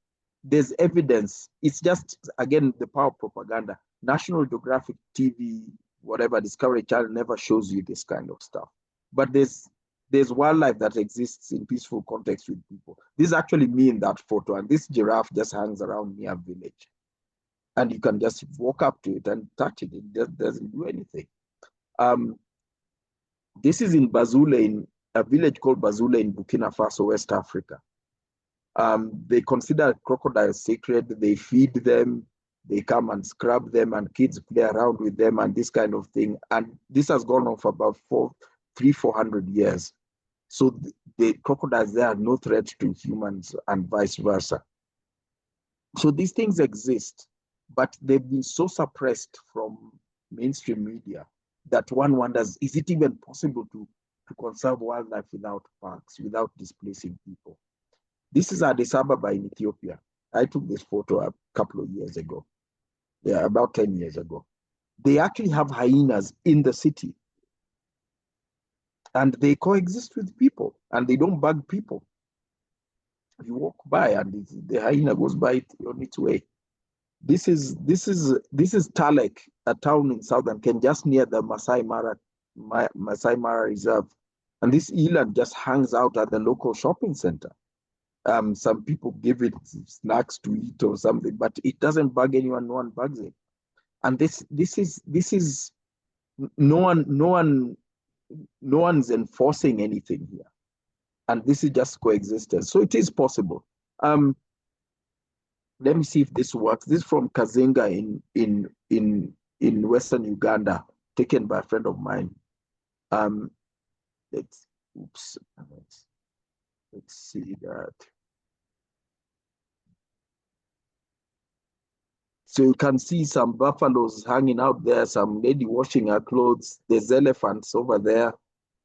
there's evidence. It's just, again, the power of propaganda. National Geographic TV, whatever, Discovery Channel never shows you this kind of stuff. But there's wildlife that exists in peaceful context with people. This is actually me in that photo, and this giraffe just hangs around near a village. And you can just walk up to it and touch it. It just doesn't do anything. This is in Bazule, in a village called Bazule in Burkina Faso, West Africa. They consider crocodiles sacred. They feed them. They come and scrub them, and kids play around with them and this kind of thing. And this has gone on for about 400 years. So the crocodiles, they are no threat to humans and vice versa. So these things exist, but they've been so suppressed from mainstream media that one wonders, is it even possible to conserve wildlife without parks, without displacing people? This is Addis Ababa in Ethiopia. I took this photo a couple of years ago. Yeah, about 10 years ago. They actually have hyenas in the city. And they coexist with people, and they don't bug people. You walk by, and the hyena goes by on its way. This is Talek, a town in southern Kenya, just near the Masai Mara Reserve. And this eland just hangs out at the local shopping center. Some people give it snacks to eat or something, but it doesn't bug anyone. No one bugs it. And this is no one's enforcing anything here, and this is just coexistence. So it is possible. Let me see if this works. This is from Kazinga in Western Uganda, taken by a friend of mine. Let's see that. So you can see some buffaloes hanging out there, some lady washing her clothes. There's elephants over there,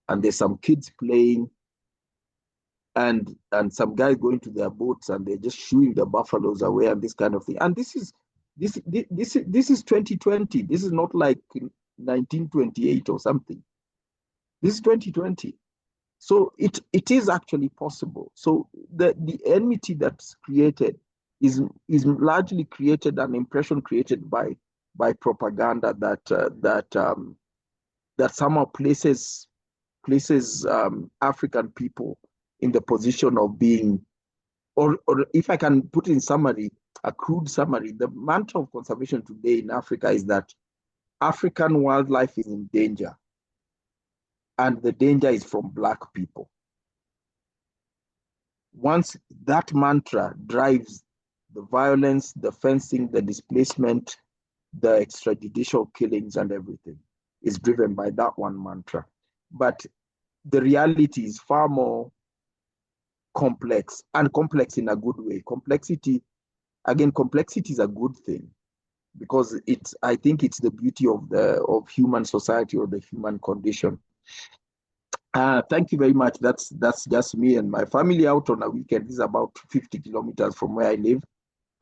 and there's some kids playing, and some guys going to their boats, and they're just shooing the buffaloes away and this kind of thing. And this is 2020. This is not like 1928 or something. This is 2020. So it is actually possible. So the enmity that's created is largely created, an impression created by propaganda that somehow places African people in the position of being, or if I can put in summary, a crude summary, the mantra of conservation today in Africa is that African wildlife is in danger, and the danger is from Black people. Once that mantra drives the violence, the fencing, the displacement, the extrajudicial killings and everything is driven by that one mantra. But the reality is far more complex, and complex in a good way. Complexity is a good thing, because I think it's the beauty of human society, or the human condition. Thank you very much. That's just me and my family out on a weekend. This is about 50 kilometers from where I live.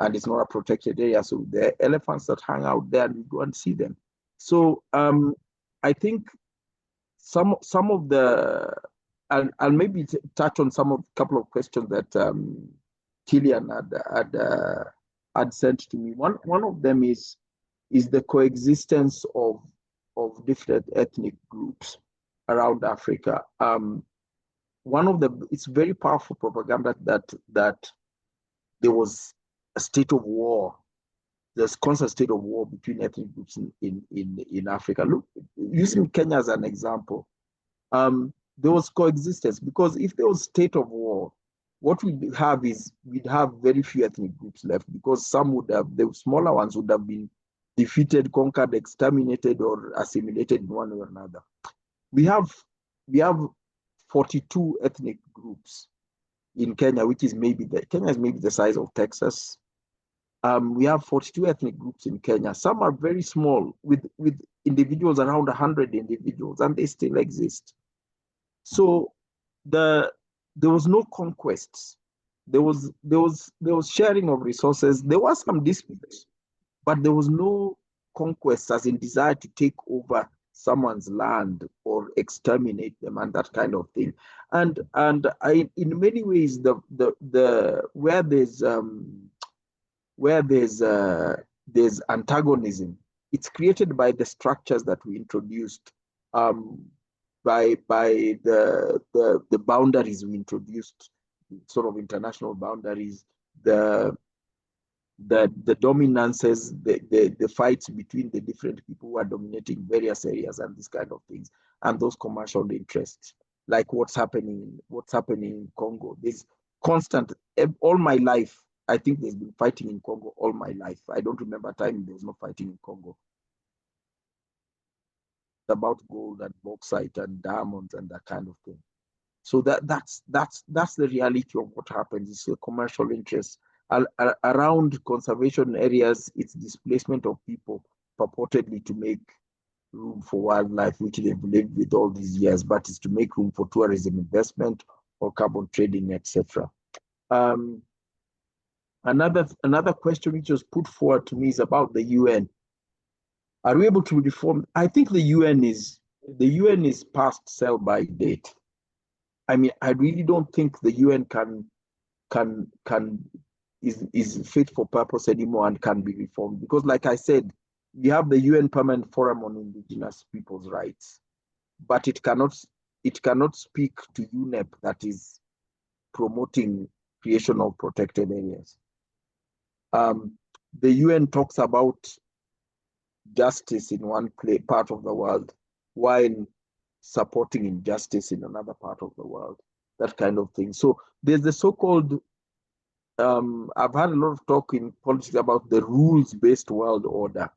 and it's not a protected area. So there are elephants that hang out there, and we go and see them. So I think some of the, I'll maybe touch on couple of questions that Killian had sent to me. One of them is the coexistence of different ethnic groups around Africa. It's very powerful propaganda that there was a state of war. There's constant state of war between ethnic groups in Africa. Look, using Kenya as an example, there was coexistence, because if there was state of war, what we'd have very few ethnic groups left, because the smaller ones would have been defeated, conquered, exterminated, or assimilated in one way or another. We have 42 ethnic groups in Kenya, which is Kenya is maybe the size of Texas. We have 42 ethnic groups in Kenya. Some are very small, with individuals around 100 individuals, and they still exist. So there was no conquests. There was sharing of resources. There was some disputes, but there was no conquest, as in desire to take over someone's land or exterminate them and that kind of thing. And in many ways, where there's antagonism, it's created by the structures that we introduced, by the boundaries we introduced, sort of international boundaries, the dominances, the fights between the different people who are dominating various areas and these kind of things, and those commercial interests, like what's happening in Congo. There's constant, all my life, I think there's been fighting in Congo all my life. I don't remember a time there was no fighting in Congo. It's about gold and bauxite and diamonds and that kind of thing. So that's the reality of what happens. It's a commercial interest. Around conservation areas, it's displacement of people purportedly to make room for wildlife, which they've lived with all these years, but it's to make room for tourism investment or carbon trading, etc. Another question which was put forward to me is about the UN. Are we able to reform? I think the UN is past sell-by date. I mean, I really don't think the UN is fit for purpose anymore and can be reformed, because, like I said, we have the UN Permanent Forum on Indigenous Peoples' Rights, but it cannot speak to UNEP that is promoting creation of protected areas. The UN talks about justice in one part of the world while supporting injustice in another part of the world, that kind of thing. So there's the so-called, I've had a lot of talk in politics about the rules-based world order.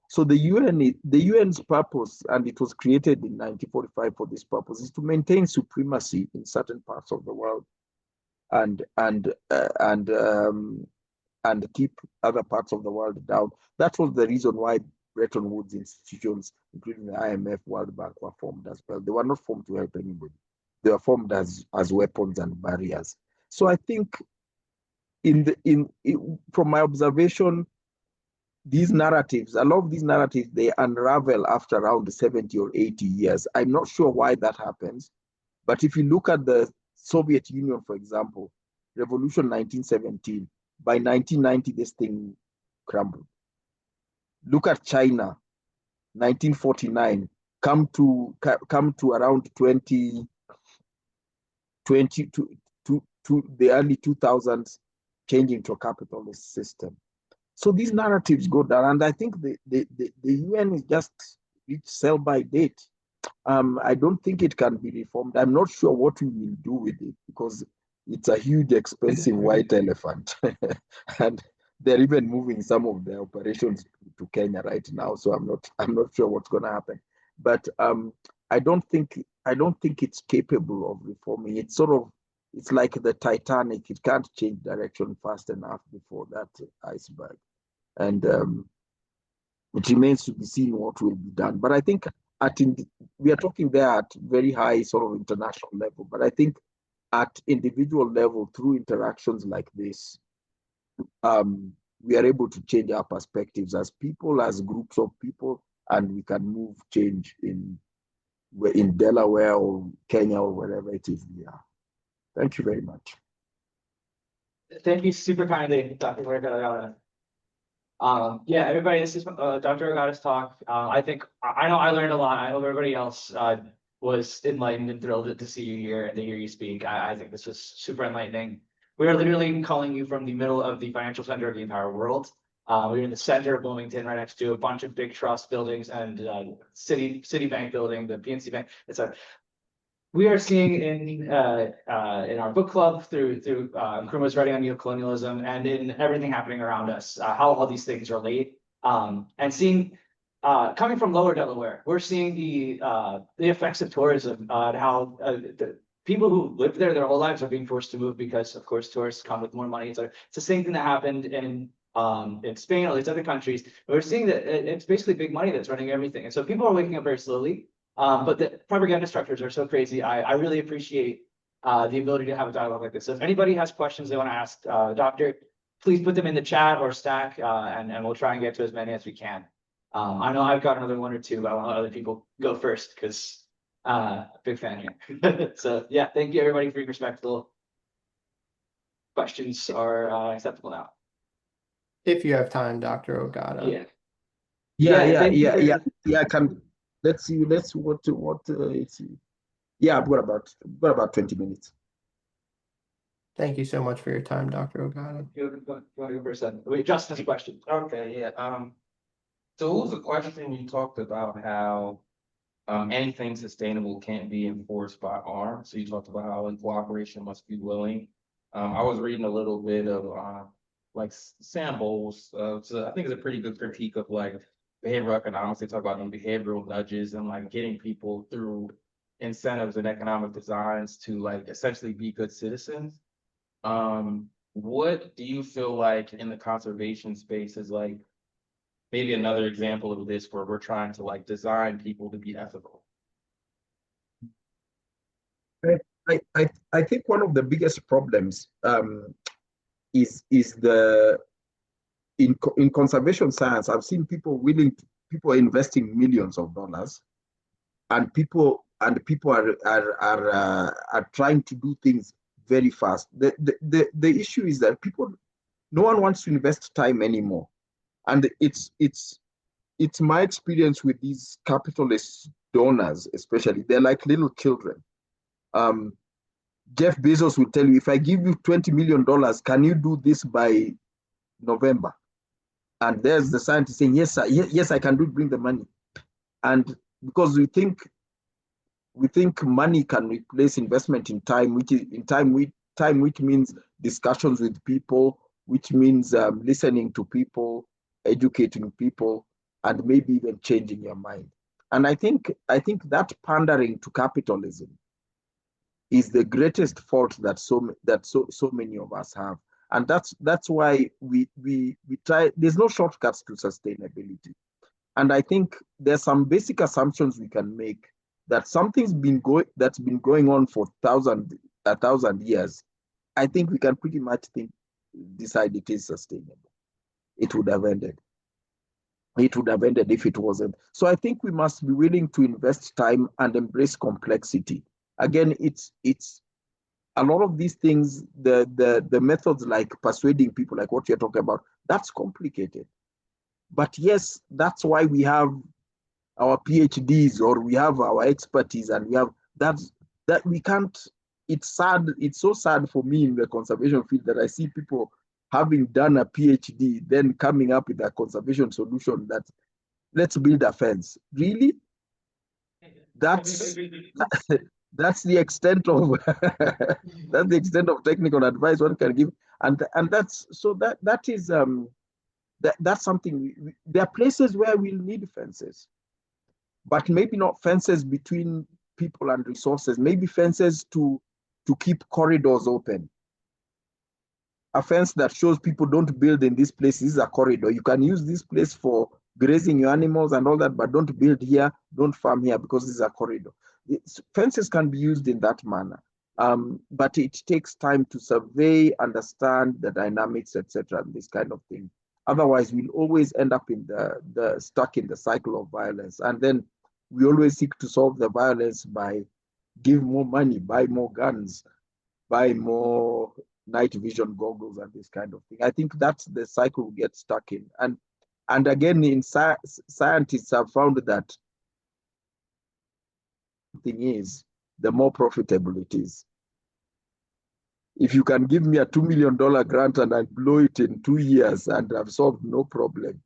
So the UN's purpose, and it was created in 1945 for this purpose, is to maintain supremacy in certain parts of the world and keep other parts of the world down. That was the reason why Bretton Woods institutions, including the IMF, World Bank, were formed as well. They were not formed to help anybody. They were formed as weapons and barriers. So I think from my observation, these narratives, a lot of these narratives, they unravel after around 70 or 80 years. I'm not sure why that happens, but if you look at the Soviet Union, for example, Revolution 1917, by 1990, this thing crumbled. Look at China, 1949, come to around 20 to the early 2000s, changing to a capitalist system. So these narratives go down, and I think the UN is just reached sell-by date. I don't think it can be reformed. I'm not sure what we will do with it, because it's a huge, expensive white elephant. And they're even moving some of their operations to Kenya right now. So I'm not sure what's going to happen. But I don't think it's capable of reforming. It's like the Titanic. It can't change direction fast enough before that iceberg. And it remains to be seen what will be done. But I think we are talking there at very high sort of international level. But I think at individual level, through interactions like this, we are able to change our perspectives as people, as groups of people, and we can move change in Delaware or Kenya or wherever it is we are. Thank you very much. Thank you super kindly, Dr. Ogada. Yeah, everybody, this is Dr. Ogada's talk. I know I learned a lot. I hope everybody else was enlightened and thrilled to see you here and to hear you speak. I think this was super enlightening. We are literally calling you from the middle of the financial center of the entire world. We're in the center of Bloomington, right next to a bunch of big trust buildings and Citibank building, the PNC Bank. We are seeing in our book club through Nkrumah's writing on Neo-Colonialism and in everything happening around us, how all these things relate. And seeing, coming from Lower Delaware, we're seeing the effects of tourism and how the people who live there their whole lives are being forced to move because, of course, tourists come with more money. So it's the same thing that happened in Spain, all these other countries. We're seeing that it's basically big money that's running everything. And so people are waking up very slowly. But the propaganda structures are so crazy. I really appreciate the ability to have a dialogue like this. So if anybody has questions they want to ask Doctor, please put them in the chat or Stack, and we'll try and get to as many as we can. I know I've got another one or two, but I want other people go first because big fan here. So yeah, thank you everybody for being respectful. Questions are acceptable now. If you have time, Dr. Ogada. Yeah. I can. Let's see. It's. Yeah, I've got about 20 minutes. Thank you so much for your time, Dr. Ogada. You want to go first then? Wait, Justin's question. Okay, yeah. So it was a question you talked about how anything sustainable can't be enforced by arms. So you talked about how cooperation must be willing. I was reading a little bit of like Sam Bowles. So I think it's a pretty good critique of like behavioral economics. They talk about them behavioral nudges and like getting people through incentives and economic designs to like essentially be good citizens. What do you feel like in the conservation space is like maybe another example of this where we're trying to like design people to be ethical? I think one of the biggest problems is the in conservation science. I've seen people investing millions of dollars, and people are trying to do things very fast. The issue is that no one wants to invest time anymore, and it's my experience with these capitalist donors, especially they're like little children. Jeff Bezos will tell you, if I give you $20 million, can you do this by November? And there's the scientist saying, yes, sir, yes, I can bring the money. And because we think money can replace investment in time, which means discussions with people, which means listening to people, educating people, and maybe even changing your mind. And I think that pandering to capitalism is the greatest fault that so many of us have. And that's why we try. There's no shortcuts to sustainability. And I think there's some basic assumptions we can make that something's that's been going on for a thousand years. I think we can pretty much decide it is sustainable. It would have ended. It would have ended if it wasn't. So I think we must be willing to invest time and embrace complexity. Again, it's a lot of these things, the methods like persuading people, like what you're talking about, that's complicated. But yes, that's why we have our PhDs or we have our expertise, and we have that we can't. It's sad. It's so sad for me in the conservation field that I see people having done a PhD, then coming up with a conservation solution that let's build a fence. Really? That's the extent of that's the extent of technical advice one can give, and that's that's something. There are places where we'll need fences, but maybe not fences between people and resources. Maybe fences to keep corridors open. A fence that shows people don't build in this place. This is a corridor. You can use this place for grazing your animals and all that, but don't build here, don't farm here because this is a corridor. Fences can be used in that manner. But it takes time to survey, understand the dynamics, etc., and this kind of thing. Otherwise, we'll always end up in the stuck in the cycle of violence. And then we always seek to solve the violence by give more money, buy more guns, buy more night vision goggles and this kind of thing. I think that's the cycle we get stuck in. And again, in scientists have found that thing is, the more profitable it is. If you can give me a $2 million grant and I blow it in 2 years and I've solved no problem,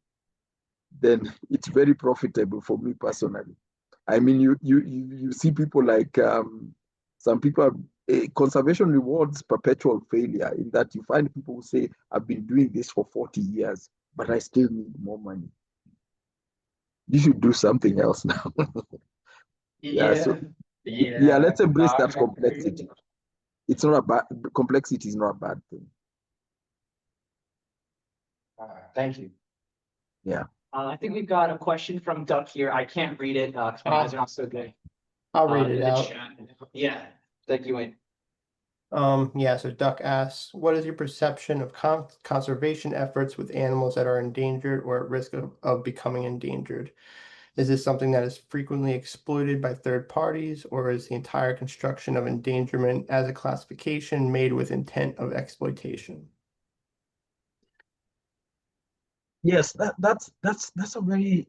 then it's very profitable for me personally. I mean, you see people like some people have, conservation rewards perpetual failure, in that you find people who say, I've been doing this for 40 years, but I still need more money. You should do something else now. Yeah, let's embrace that complexity. It's not a bad, complexity is not a bad thing. Thank you. Yeah. I think we've got a question from Duck here. I can't read it. My eyes are not so good. I'll read it In the out. chat. Yeah, thank you, Wayne. Yeah, so Duck asks, what is your perception of conservation efforts with animals that are endangered or at risk of becoming endangered? Is this something that is frequently exploited by third parties, or is the entire construction of endangerment as a classification made with intent of exploitation? Yes, that's a very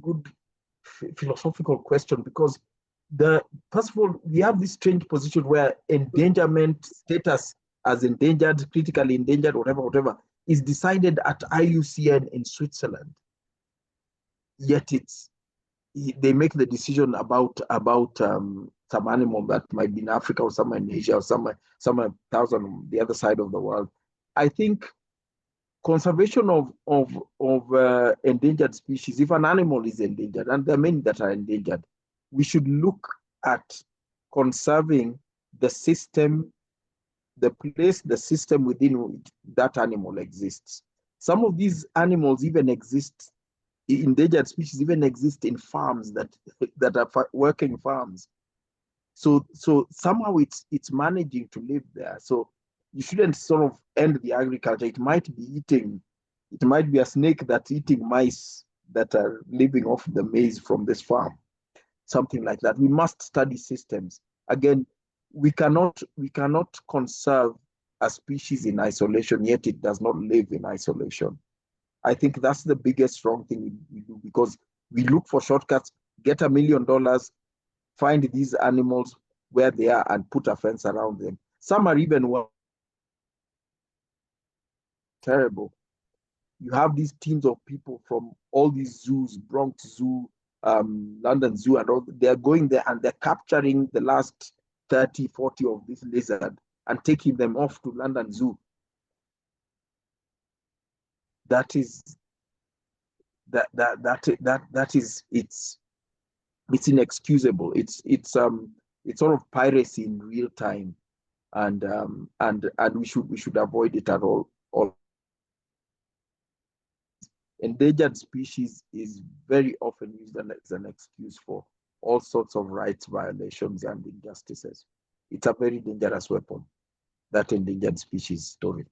good philosophical question, because first of all, we have this strange position where endangerment status as endangered, critically endangered, whatever, is decided at IUCN in Switzerland. Yet they make the decision about some animal that might be in Africa or somewhere in Asia or somewhere 1,000 on the other side of the world. I think conservation of endangered species, if an animal is endangered, and there are many that are endangered, we should look at conserving the system, the system within which that animal exists. Some of these animals even exist, endangered species even exist in farms that are working farms. So somehow it's managing to live there. So you shouldn't sort of end the agriculture. It might be a snake that's eating mice that are living off the maize from this farm. Something like that. We must study systems. Again, we cannot conserve a species in isolation, yet it does not live in isolation. I think that's the biggest wrong thing we do, because we look for shortcuts, get $1 million, find these animals where they are and put a fence around them. Some are even terrible. You have these teams of people from all these zoos, Bronx Zoo, London Zoo, and all. They're going there and they're capturing the last 30, 40 of this lizard and taking them off to London Zoo. That is it's inexcusable. It's sort of piracy in real time, and we should avoid it at all. Endangered species is very often used as an excuse for all sorts of rights violations and injustices. It's a very dangerous weapon, that endangered species story.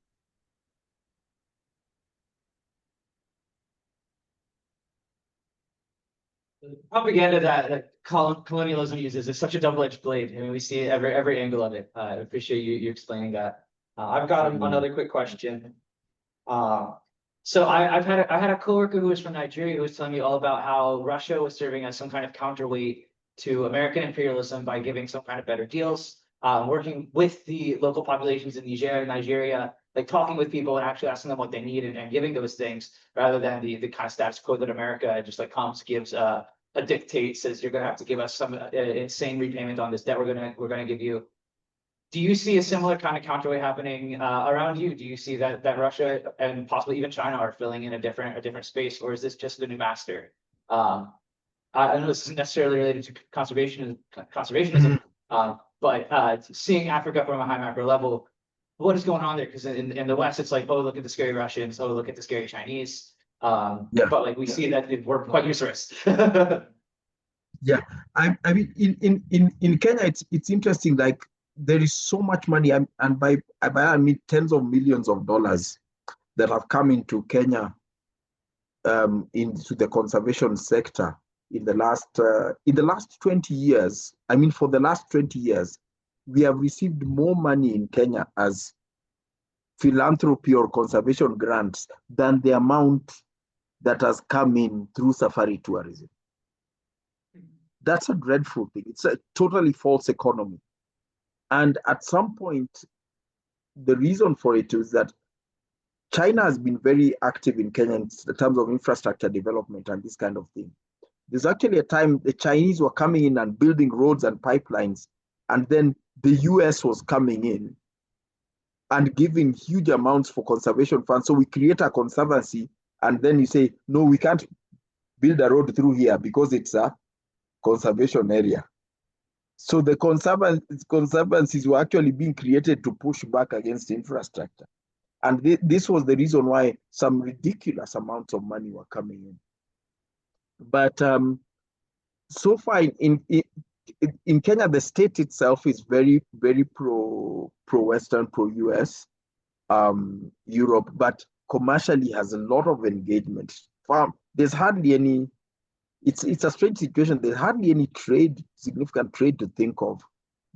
The propaganda that colonialism uses is such a double-edged blade. I mean, we see every angle of it. I appreciate you explaining that. I've got another quick question. So I had a coworker who was from Nigeria who was telling me all about how Russia was serving as some kind of counterweight to American imperialism by giving some kind of better deals, working with the local populations in Nigeria, like talking with people and actually asking them what they need and giving those things, rather than the kind of status quo that America just like comes, gives a dictate, says you're going to have to give us some insane repayment on this debt we're going to give you. Do you see a similar kind of counterweight happening around you? Do you see that Russia and possibly even China are filling in a different space, or is this just the new master? I know this isn't necessarily related to conservationism, but seeing Africa from a high macro level, what is going on there? Because in the West, it's like, oh, look at the scary Russians, oh, look at the scary Chinese. But like we see that we're quite usurious. Yeah, I mean, in Kenya, it's interesting. Like there is so much money, and by I mean tens of millions of dollars that have come into Kenya into the conservation sector in the last 20 years. I mean, for the last 20 years, we have received more money in Kenya as philanthropy or conservation grants than the amount that has come in through safari tourism. That's a dreadful thing. It's a totally false economy. And at some point, the reason for it is that China has been very active in Kenya in terms of infrastructure development and this kind of thing. There's actually a time the Chinese were coming in and building roads and pipelines, and then the US was coming in and giving huge amounts for conservation funds. So we create a conservancy, and then you say, no, we can't build a road through here because it's a conservation area. So the conservancies were actually being created to push back against infrastructure. And this was the reason why some ridiculous amounts of money were coming in. But so far in Kenya, the state itself is very, very pro-Western, pro-US, Europe, but commercially has a lot of engagement. There's hardly any, it's a strange situation. There's hardly any significant trade to think of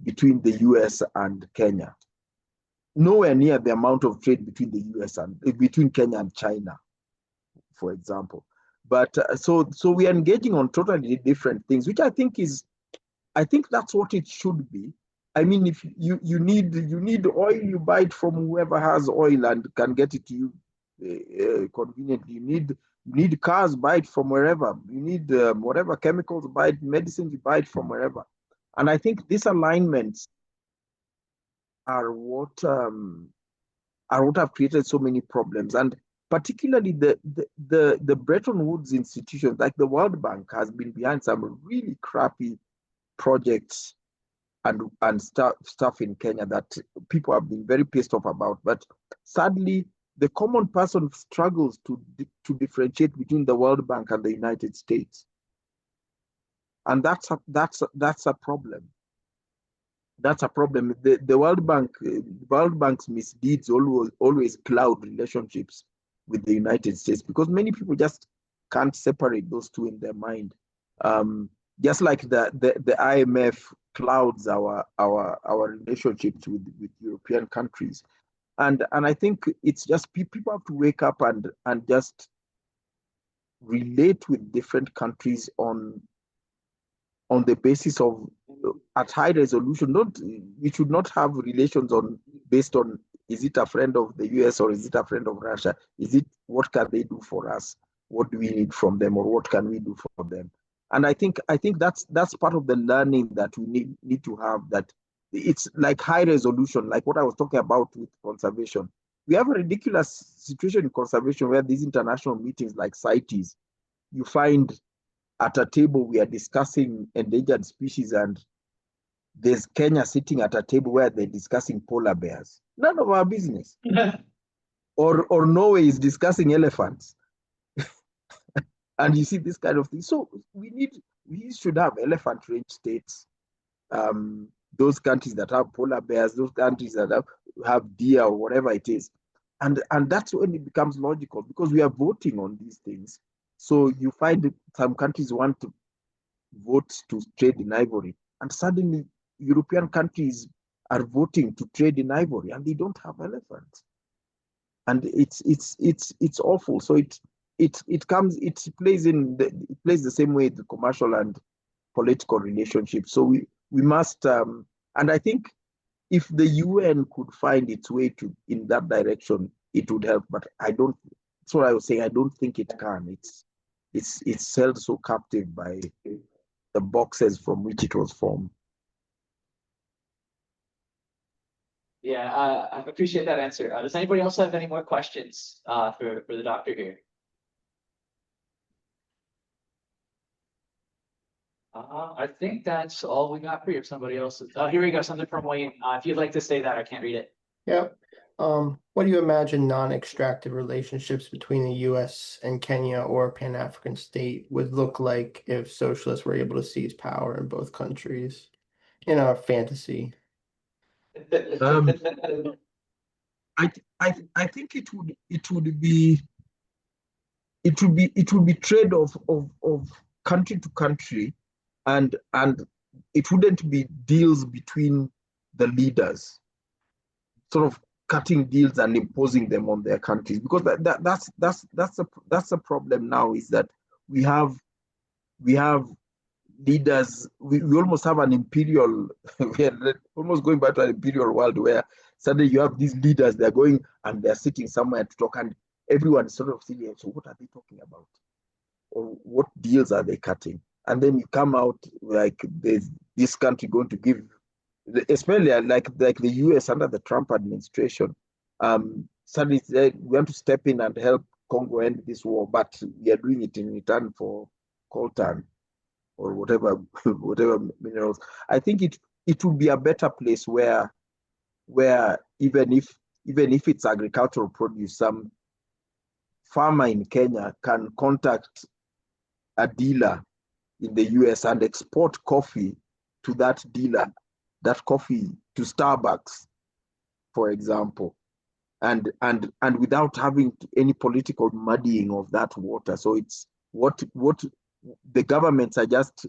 between the US and Kenya. Nowhere near the amount of trade between the US and between Kenya and China, for example. But so we are engaging on totally different things, which I think that's what it should be. I mean, if you need oil, you buy it from whoever has oil and can get it to you conveniently. You need cars, buy it from wherever. You need whatever chemicals, buy it, medicine, you buy it from wherever. And I think these alignments are what have created so many problems, and particularly the Bretton Woods institutions like the World Bank has been behind some really crappy projects and stuff in Kenya that people have been very pissed off about. But sadly, the common person struggles to differentiate between the World Bank and the United States, and that's a problem. That's a problem. The World Bank's misdeeds always cloud relationships with the United States, because many people just can't separate those two in their mind. Just like the IMF clouds our relationships with European countries, and I think it's just people have to wake up and just relate with different countries on the basis of at high resolution. We should not have relations based on, is it a friend of the US or is it a friend of Russia? Is it, what can they do for us? What do we need from them, or what can we do for them? And I think that's part of the learning that we need to have, that it's like high resolution, like what I was talking about with conservation. We have a ridiculous situation in conservation where these international meetings like CITES, you find at a table we are discussing endangered species, and there's Kenya sitting at a table where they're discussing polar bears. None of our business. Or Norway is discussing elephants. And you see this kind of thing. So we should have elephant range states, those countries that have polar bears, those countries that have deer or whatever it is. And that's when it becomes logical, because we are voting on these things. So you find that some countries want to vote to trade in ivory, and suddenly European countries are voting to trade in ivory, and they don't have elephants. And it's awful. So it plays the same way the commercial and political relationship. So we must, and I think if the UN could find its way in that direction, it would help. But that's what I was saying. I don't think it can. It's held so captive by the boxes from which it was formed. Yeah, I appreciate that answer. Does anybody else have any more questions for the doctor here? I think that's all we got for you. If somebody else is, here we go. Something from Wayne. If you'd like to say that, I can't read it. Yep. What do you imagine non-extractive relationships between the US and Kenya or a Pan-African state would look like if socialists were able to seize power in both countries in a fantasy? I think it would be trade-off of country to country, and it wouldn't be deals between the leaders, sort of cutting deals and imposing them on their countries, because that's the problem now, is that we have leaders, we almost have an imperial, we are almost going back to an imperial world where suddenly you have these leaders, they're going and they're sitting somewhere to talk, and everyone is sort of thinking, so what are they talking about? Or what deals are they cutting? And then you come out like, there's this country going to give, especially like the US under the Trump administration, suddenly we want to step in and help Congo end this war, but we are doing it in return for coltan or whatever minerals. I think it would be a better place where even if it's agricultural produce, some farmer in Kenya can contact a dealer in the US and export coffee to that dealer, that coffee to Starbucks, for example, and without having any political muddying of that water. So it's what the governments are just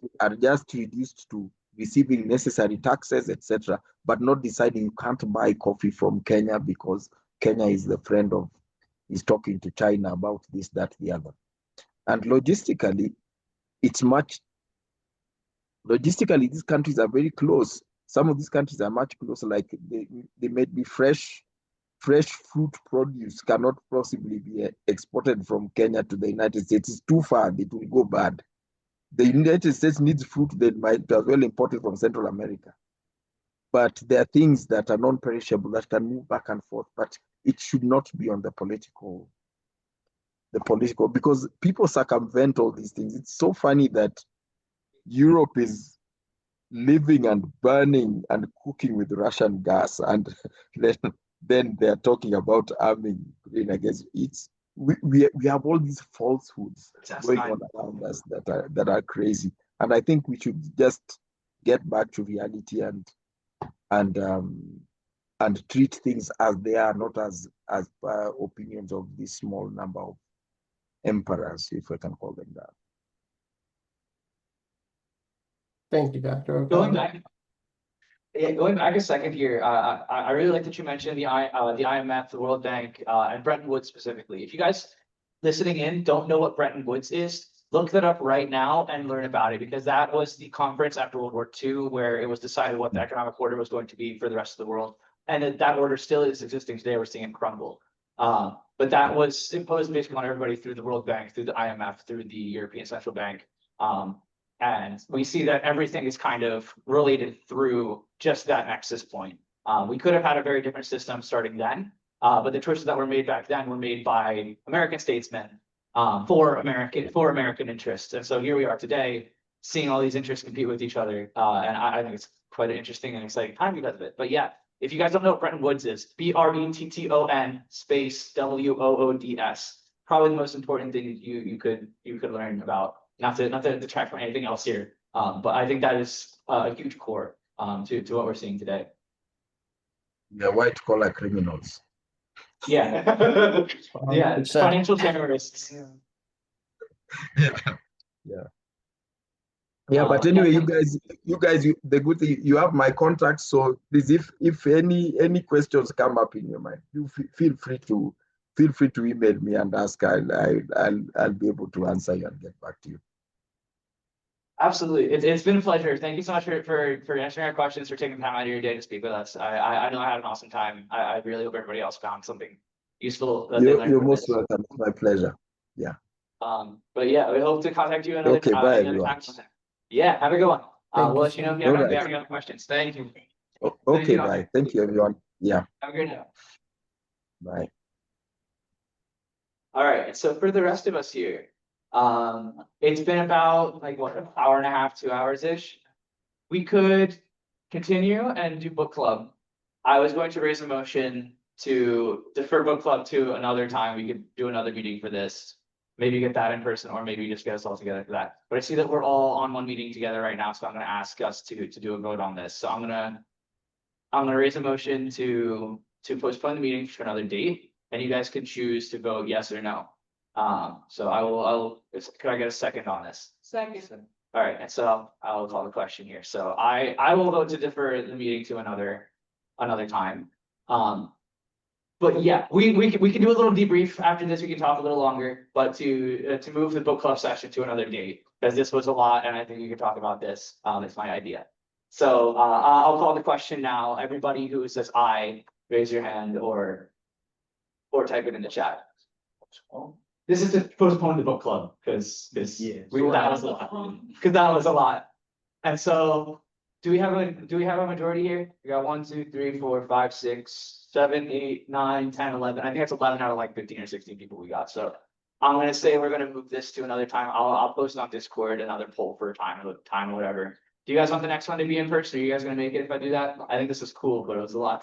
reduced to receiving necessary taxes, etc., but not deciding you can't buy coffee from Kenya because Kenya is the friend of, is talking to China about this, that, the other. And logistically, these countries are very close. Some of these countries are much closer, like they may be fresh fruit produce cannot possibly be exported from Kenya to the United States. It's too far, it will go bad. The United States needs fruit that might as well import it from Central America. But there are things that are non-perishable that can move back and forth, but it should not be on the political, because people circumvent all these things. It's so funny that Europe is living and burning and cooking with Russian gas, and then they're talking about arming Ukraine against it. We have all these falsehoods going on around us that are crazy, and I think we should just get back to reality and treat things as they are, not as opinions of this small number of emperors, if I can call them that. Thank you, Dr. Going Ogada. back, going back a second here, I really like that you mentioned the IMF, the World Bank, and Bretton Woods specifically. If you guys listening in don't know what Bretton Woods is, look that up right now and learn about it, because that was the conference after World War II where it was decided what the economic order was going to be for the rest of the world. And that order still is existing today. We're seeing it crumble. But that was imposed basically on everybody through the World Bank, through the IMF, through the European Central Bank. And we see that everything is kind of related through just that nexus point. We could have had a very different system starting then, but the choices that were made back then were made by American statesmen for American interests. And so here we are today, seeing all these interests compete with each other. And I think it's quite an interesting and exciting time because of it. But yeah, if you guys don't know what Bretton Woods is, BRETTON space WOODS. Probably the most important thing you could learn about. Not to detract from anything else here, but I think that is a huge core to what we're seeing today. The white collar criminals. Yeah, yeah, 100%. financial terrorists. Yeah, but anyway, you guys, the good thing, you have my contact. So please, if any questions come up in your mind, you feel free to email me and ask. I'll be able to answer you and get back to you. Absolutely, it's been a pleasure. Thank you so much for answering our questions, for taking time out of your day to speak with us. I know I had an awesome time. I really hope everybody else found something useful that they learned. You're most welcome. It's my pleasure. Yeah. But yeah, we hope to contact you another time. Bye, everyone. Yeah, have a good one. Thank We'll let you know if you have any other questions. Thank you. Okay, bye. Thank you, everyone. Yeah. Have a great day. Bye. All right, so for the rest of us here, it's been about like what, an hour and a half, 2 hours-ish. We could continue and do book club. I was going to raise a motion to defer book club to another time. We could do another meeting for this. Maybe get that in person, or maybe just get us all together for that. But I see that we're all on one meeting together right now, so I'm going to ask us to do a vote on this. So I'm I'm gonna raise a motion to postpone the meeting to another date, and you guys can choose to vote yes or no. So could I get a second on this? Second. All right, and so I'll call the question here. So I will vote to defer the meeting to another time. But yeah, we can do a little debrief after this. We can talk a little longer, but to move the book club session to another date, because this was a lot, and I think you can talk about this. It's my idea. So I'll call the question now. Everybody who says aye, raise your hand or type it in the chat. This is to postpone the book club because that was a lot. Because that was a lot. And so do we have a majority here? We got 1, 2, 3, 4, 5, 6, 7, 8, 9, 10, 11. I think that's 11 out of like 15 or 16 people we got. So I'm gonna say we're gonna move this to another time. I'll post it on Discord, another poll for a time or whatever. Do you guys want the next one to be in person? Are you guys gonna make it if I do that? I think this is cool, but it was a lot.